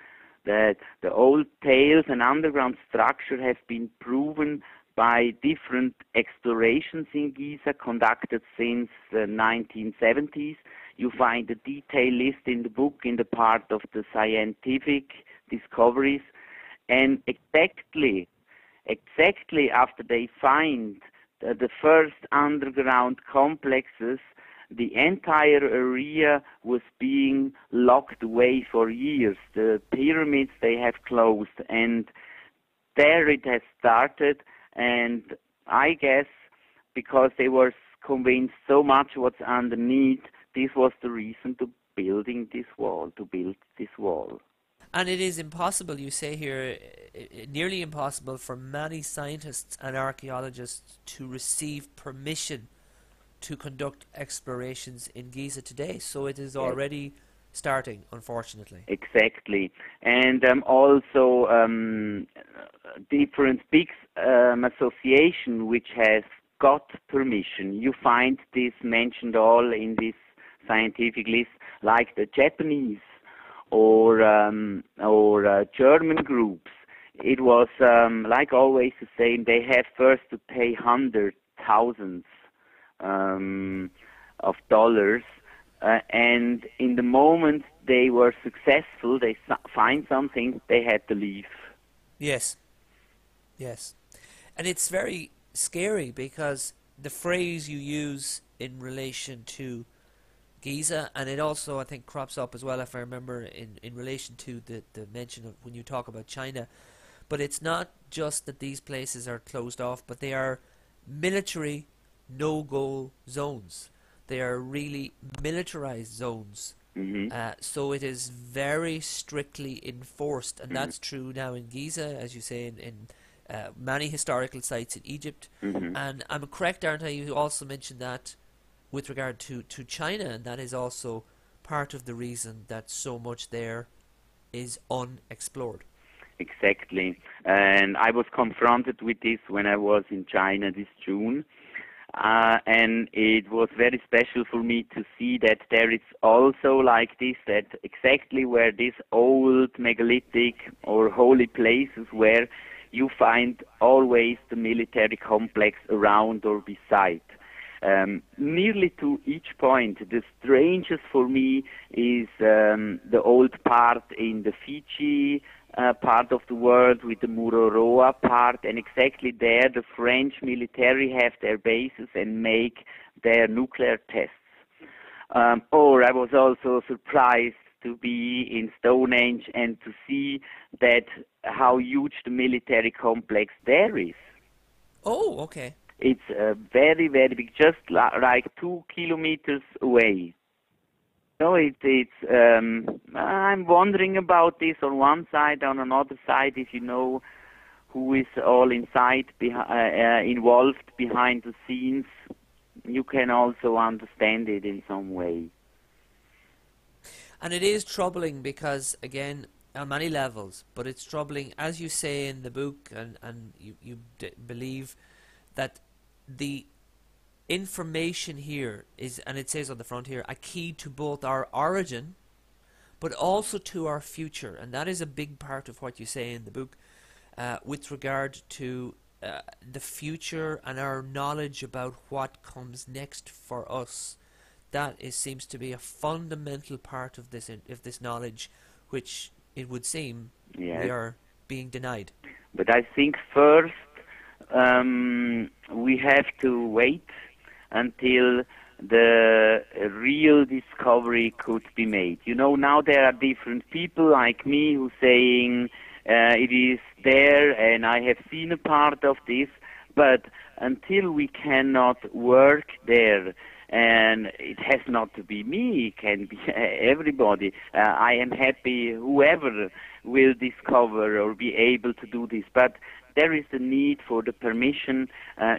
that the old tales and underground structure have been proven by different explorations in Giza conducted since the 1970s. You find a detailed list in the book in the part of the scientific discoveries. And exactly after they find the first underground complexes, the entire area was being locked away for years. The pyramids they have closed, and there it has started. And I guess because they were convinced so much what's underneath, this was the reason to build this wall. And it is impossible, you say here, nearly impossible for many scientists and archaeologists to receive permission to conduct explorations in Giza today. So it is already starting, unfortunately. Exactly. And also different big association which has got permission. You find this mentioned all in this scientific list, like the Japanese or German groups. It was like always the same. They have first to pay hundreds, thousands of dollars, and in the moment they were successful, they find something, they had to leave. Yes. And it's very scary because the phrase you use in relation to Giza, and it also I think crops up as well, if I remember, in relation to the mention of when you talk about China. But it's not just that these places are closed off, but they are military no-go zones. They are really militarized zones. So it is very strictly enforced, and that's true now in Giza, as you say, in many historical sites in Egypt. And I'm correct, aren't I? You also mentioned that with regard to China, and that is also part of the reason that so much there is unexplored. Exactly. And I was confronted with this when I was in China this June. And it was very special for me to see that there is also like this, that exactly where these old megalithic or holy places where you find always the military complex around or beside. Nearly to each point. The strangest for me is the old part in the Fiji part of the world with the Mururoa part, and exactly there the French military have their bases and make their nuclear tests. Or I was also surprised to be in Stonehenge and to see that how huge the military complex there is. Oh, okay. It's very, very big, just like 2 kilometers away. So I'm wondering about this on one side. On another side, if you know who is all inside, involved behind the scenes, you can also understand it in some way. And it is troubling because, again, on many levels, but it's troubling, as you say in the book, and you believe that the information here is, and it says on the front here, a key to both our origin but also to our future. And that is a big part of what you say in the book with regard to the future and our knowledge about what comes next for us. That seems to be a fundamental part of this knowledge, which it would seem we are being denied. But I think first we have to wait until the real discovery could be made. You know, now there are different people like me who saying it is there and I have seen a part of this, but until we cannot work there, and it has not to be me, it can be everybody. I am happy whoever will discover or be able to do this, but there is a need for the permission.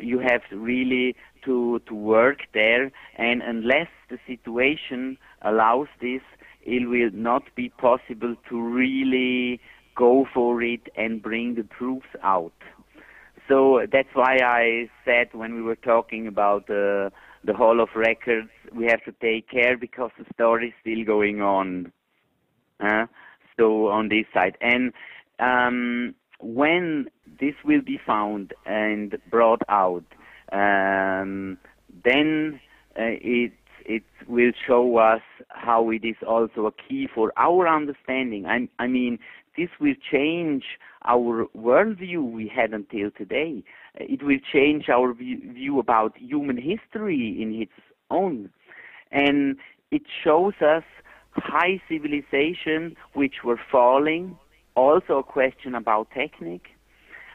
You have really to work there, and unless the situation allows this, it will not be possible to really go for it and bring the proofs out. So that's why I said when we were talking about the Hall of Records, we have to take care because the story is still going on. So on this side. And when this will be found and brought out, then it will show us how it is also a key for our understanding. I mean, this will change our worldview we had until today. It will change our view about human history in its own. And it shows us high civilization which were falling, also a question about technique,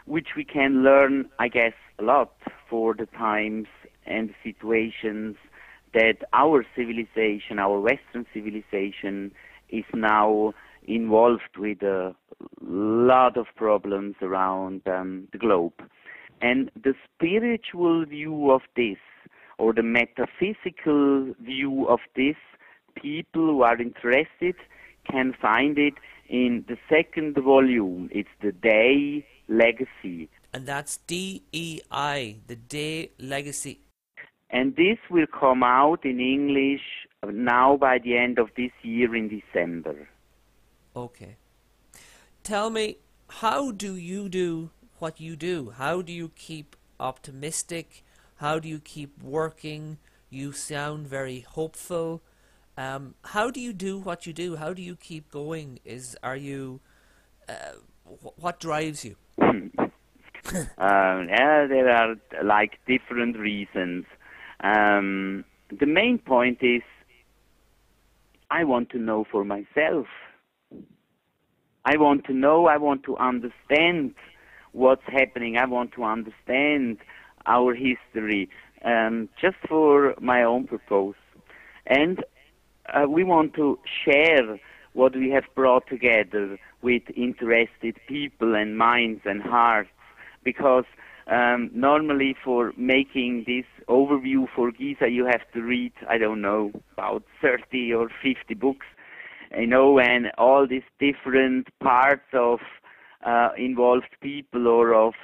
which we can learn, I guess, a lot for the times and situations that our civilization, our Western civilization, is now involved with a lot of problems around the globe. And the spiritual view of this, or the metaphysical view of this, people who are interested can find it in the second volume. It's the Day Legacy. And that's DEI, the Day Legacy. And this will come out in English now by the end of this year in December. Okay. Tell me, how do you do what you do? How do you keep optimistic? How do you keep working? You sound very hopeful. How do you do what you do? How do you keep going? What drives you? Yeah, there are like different reasons. The main point is I want to know for myself. I want to know, I want to understand what's happening. I want to understand our history, just for my own purpose. And we want to share what we have brought together with interested people and minds and hearts, because normally for making this overview for Giza you have to read, I don't know, about 30 or 50 books, you know, and all these different parts of involved people or of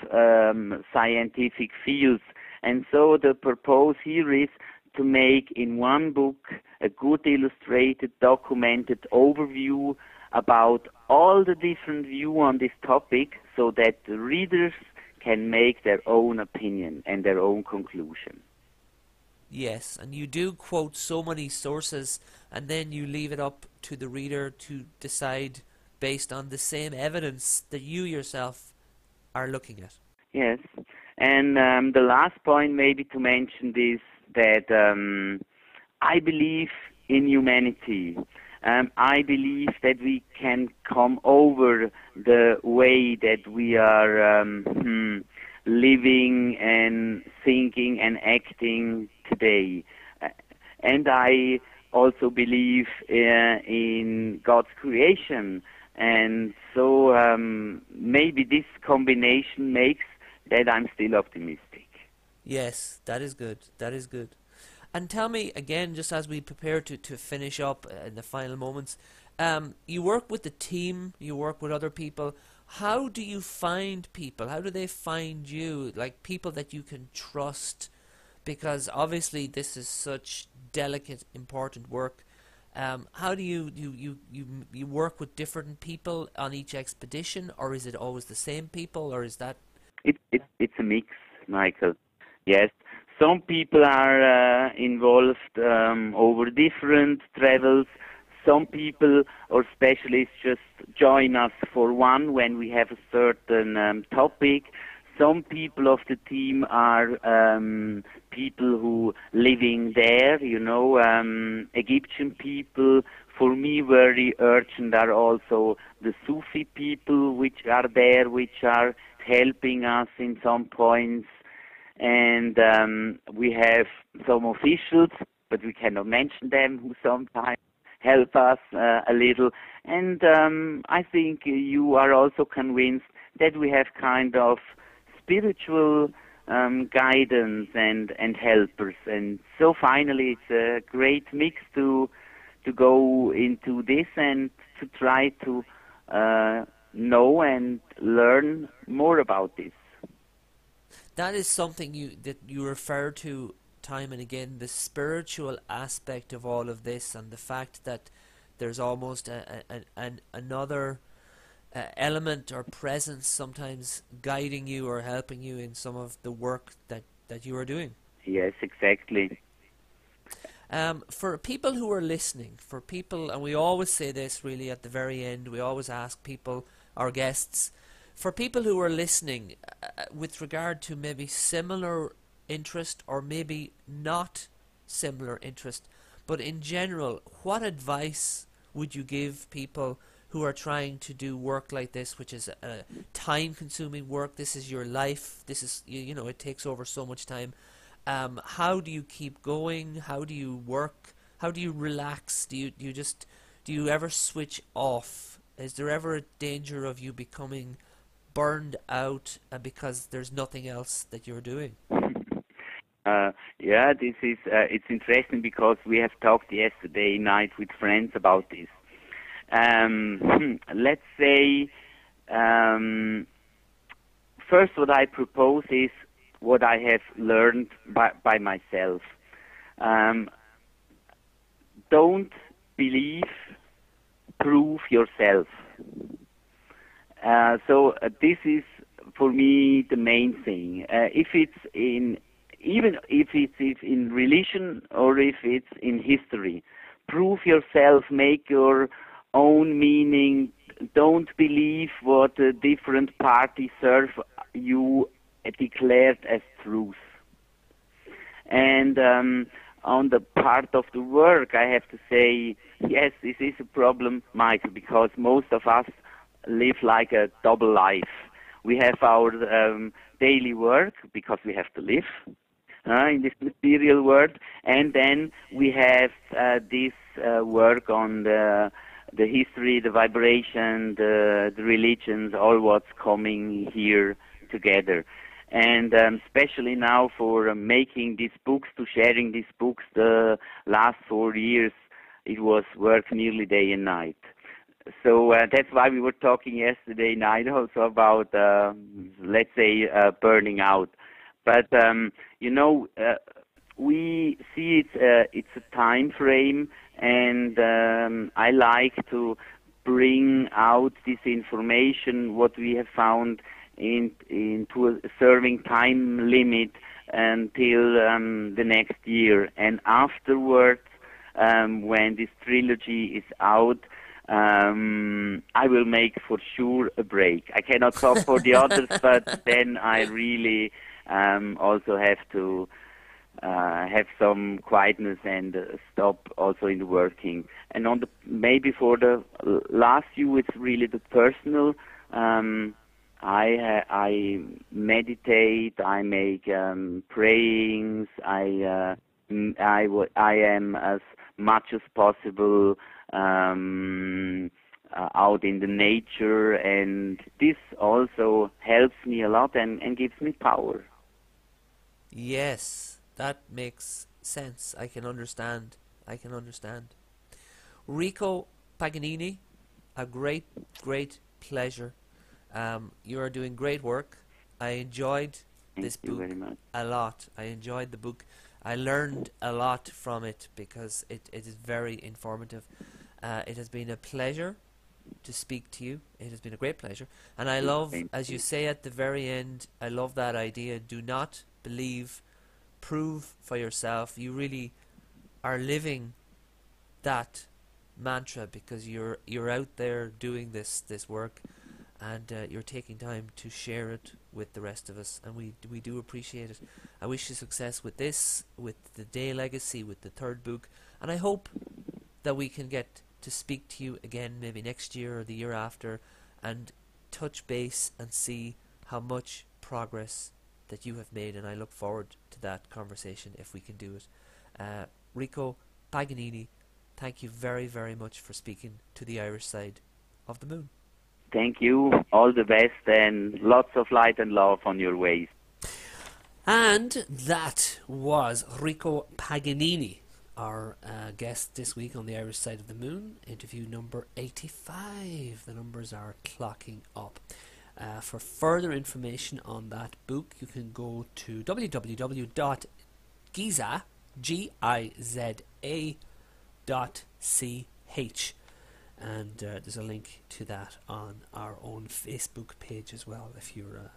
scientific fields. And so the purpose here is to make in one book a good illustrated, documented overview about all the different views on this topic, so that the readers can make their own opinion and their own conclusion. Yes, and you do quote so many sources, and then you leave it up to the reader to decide based on the same evidence that you yourself are looking at. Yes, and the last point maybe to mention is that I believe in humanity. I believe that we can come over the way that we are living and thinking and acting today. And I also believe in God's creation. And so maybe this combination makes that I'm still optimistic. Yes, that is good. That is good. And tell me again, just as we prepare to finish up in the final moments, you work with the team, you work with other people. How do you find people? How do they find you? Like people that you can trust? Because obviously this is such delicate, important work. How do you work with different people on each expedition, or is it always the same people, or is that? It's a mix, Michael. Yes. Some people are involved over different travels. Some people or specialists just join us for one when we have a certain topic. Some people of the team are people who living there. Egyptian people. For me, very urgent are also the Sufi people which are there, which are helping us in some points. And we have some officials, but we cannot mention them, who sometimes help us a little. And I think you are also convinced that we have kind of spiritual guidance and helpers. And so finally it's a great mix to go into this and to try to know and learn more about this. That is something that you refer to time and again, the spiritual aspect of all of this, and the fact that there's almost another element or presence sometimes guiding you or helping you in some of the work that you are doing. Yes, exactly. For people who are listening, and we always say this really at the very end, we always ask people, our guests, for people who are listening with regard to maybe similar interest or maybe not similar interest, but in general, what advice would you give people who are trying to do work like this, which is a time-consuming work? This is your life. This is, it takes over so much time. How do you keep going? How do you work? How do you relax? Do you ever switch off? Is there ever a danger of you becoming burned out because there's nothing else that you're doing? This is it's interesting because we have talked yesterday night with friends about this. Let's say first what I propose is what I have learned by myself. Don't believe, prove yourself. This is for me the main thing. Even if it's in religion or if it's in history, prove yourself, make your own meaning. Don't believe what different parties serve you declared as truth. And on the part of the work, I have to say, yes, this is a problem, Michael, because most of us live like a double life. We have our daily work because we have to live in this material world, and then we have this work on the history, the vibration, the religions, all what's coming here together. And especially now for making these books, to sharing these books, the last 4 years, it was work nearly day and night. So that's why we were talking yesterday night also about, let's say, burning out. But, we see it's a time frame, and I like to bring out this information, what we have found, into a serving time limit until the next year. And afterwards, when this trilogy is out, I will make for sure a break. I cannot talk for the others, but then I really also have to have some quietness and stop also in the working. And on maybe for the last few, it's really the personal. I meditate. I make prayings. I am as much as possible out in the nature, and this also helps me a lot and gives me power. Yes, that makes sense. I can understand. Rico Paganini, a great pleasure. You are doing great work. I enjoyed this book a lot. I enjoyed the book. I learned a lot from it because it is very informative. It has been a pleasure to speak to you. It has been a great pleasure. And I love, as you say at the very end, I love that idea. Do not believe, prove for yourself. You really are living that mantra because you're out there doing this work. and you're taking time to share it with the rest of us, and we do appreciate it. I wish you success with this, with the Day Legacy, with the third book, and I hope that we can get to speak to you again maybe next year or the year after and touch base and see how much progress that you have made, and I look forward to that conversation if we can do it. Rico Paganini, thank you very, very much for speaking to the Irish Side of the Moon. Thank you. All the best and lots of light and love on your ways. And that was Rico Paganini, our guest this week on the Irish Side of the Moon, interview number 85. The numbers are clocking up. For further information on that book, you can go to www.giza.ch, and there's a link to that on our own Facebook page as well. If you're a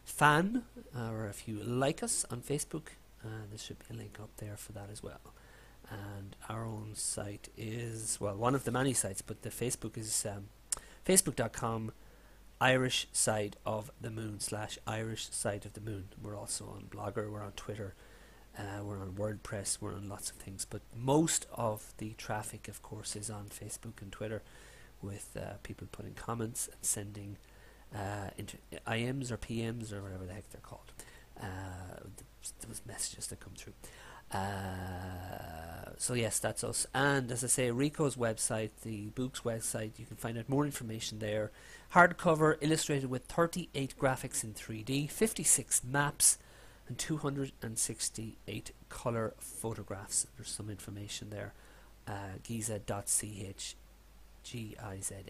fan or if you like us on Facebook, there should be a link up there for that as well. And our own site is, well, one of the many sites, but the Facebook is facebook.com Irish Side of the Moon / Irish Side of the Moon. We're also on Blogger, we're on Twitter, we're on WordPress, we're on lots of things, but most of the traffic, of course, is on Facebook and Twitter, with people putting comments and sending into IMs or PMs or whatever the heck they're called. Those messages that come through. So yes, that's us. And as I say, Rico's website, the book's website, you can find out more information there. Hardcover, illustrated with 38 graphics in 3D, 56 maps, and 268 colour photographs. There's some information there. Giza.ch, Giza.ch.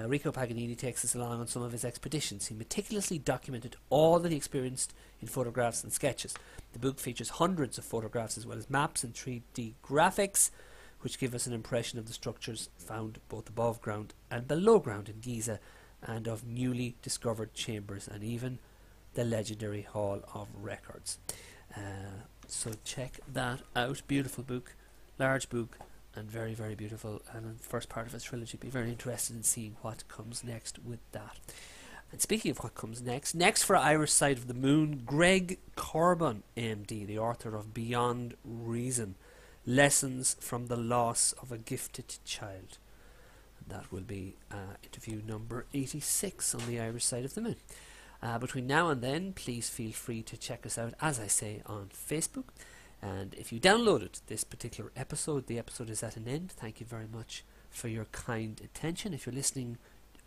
Rico Paganini takes us along on some of his expeditions. He meticulously documented all that he experienced in photographs and sketches. The book features hundreds of photographs as well as maps and 3D graphics, which give us an impression of the structures found both above ground and below ground in Giza, and of newly discovered chambers, and even the legendary Hall of Records. So check that out. Beautiful book, large book, and very, very beautiful, and in the first part of his trilogy. Be very interested in seeing what comes next with that. And speaking of what comes next for Irish Side of the Moon, Greg Corbin, MD, the author of Beyond Reason, Lessons from the Loss of a Gifted Child. And that will be interview number 86 on the Irish Side of the Moon. Between now and then, please feel free to check us out, as I say, on Facebook. And if you downloaded this particular episode, the episode is at an end. Thank you very much for your kind attention. If you're listening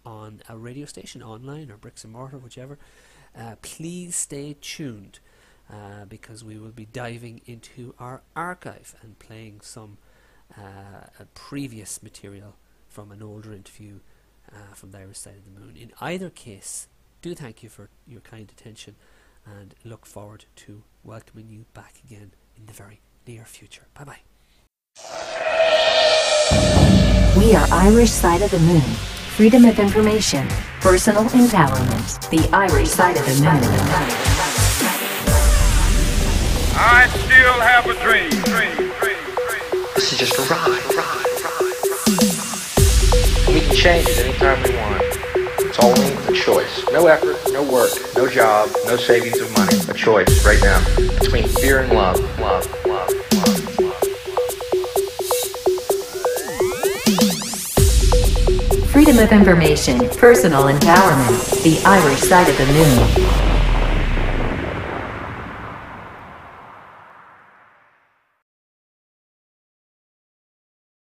on a radio station, online or bricks and mortar, whichever, please stay tuned, because we will be diving into our archive and playing some previous material from an older interview from the Irish Side of the Moon. In either case, do thank you for your kind attention, and look forward to welcoming you back again in the very near future. Bye-bye. We are Irish Side of the Moon. Freedom of information, personal empowerment. The Irish Side of the Moon. I still have a dream. This is just a ride. We can change it anytime we want. It's only a choice. No effort, no work, no job, no savings of money. A choice right now between fear and love. Freedom of information, personal empowerment. The Irish Side of the Moon.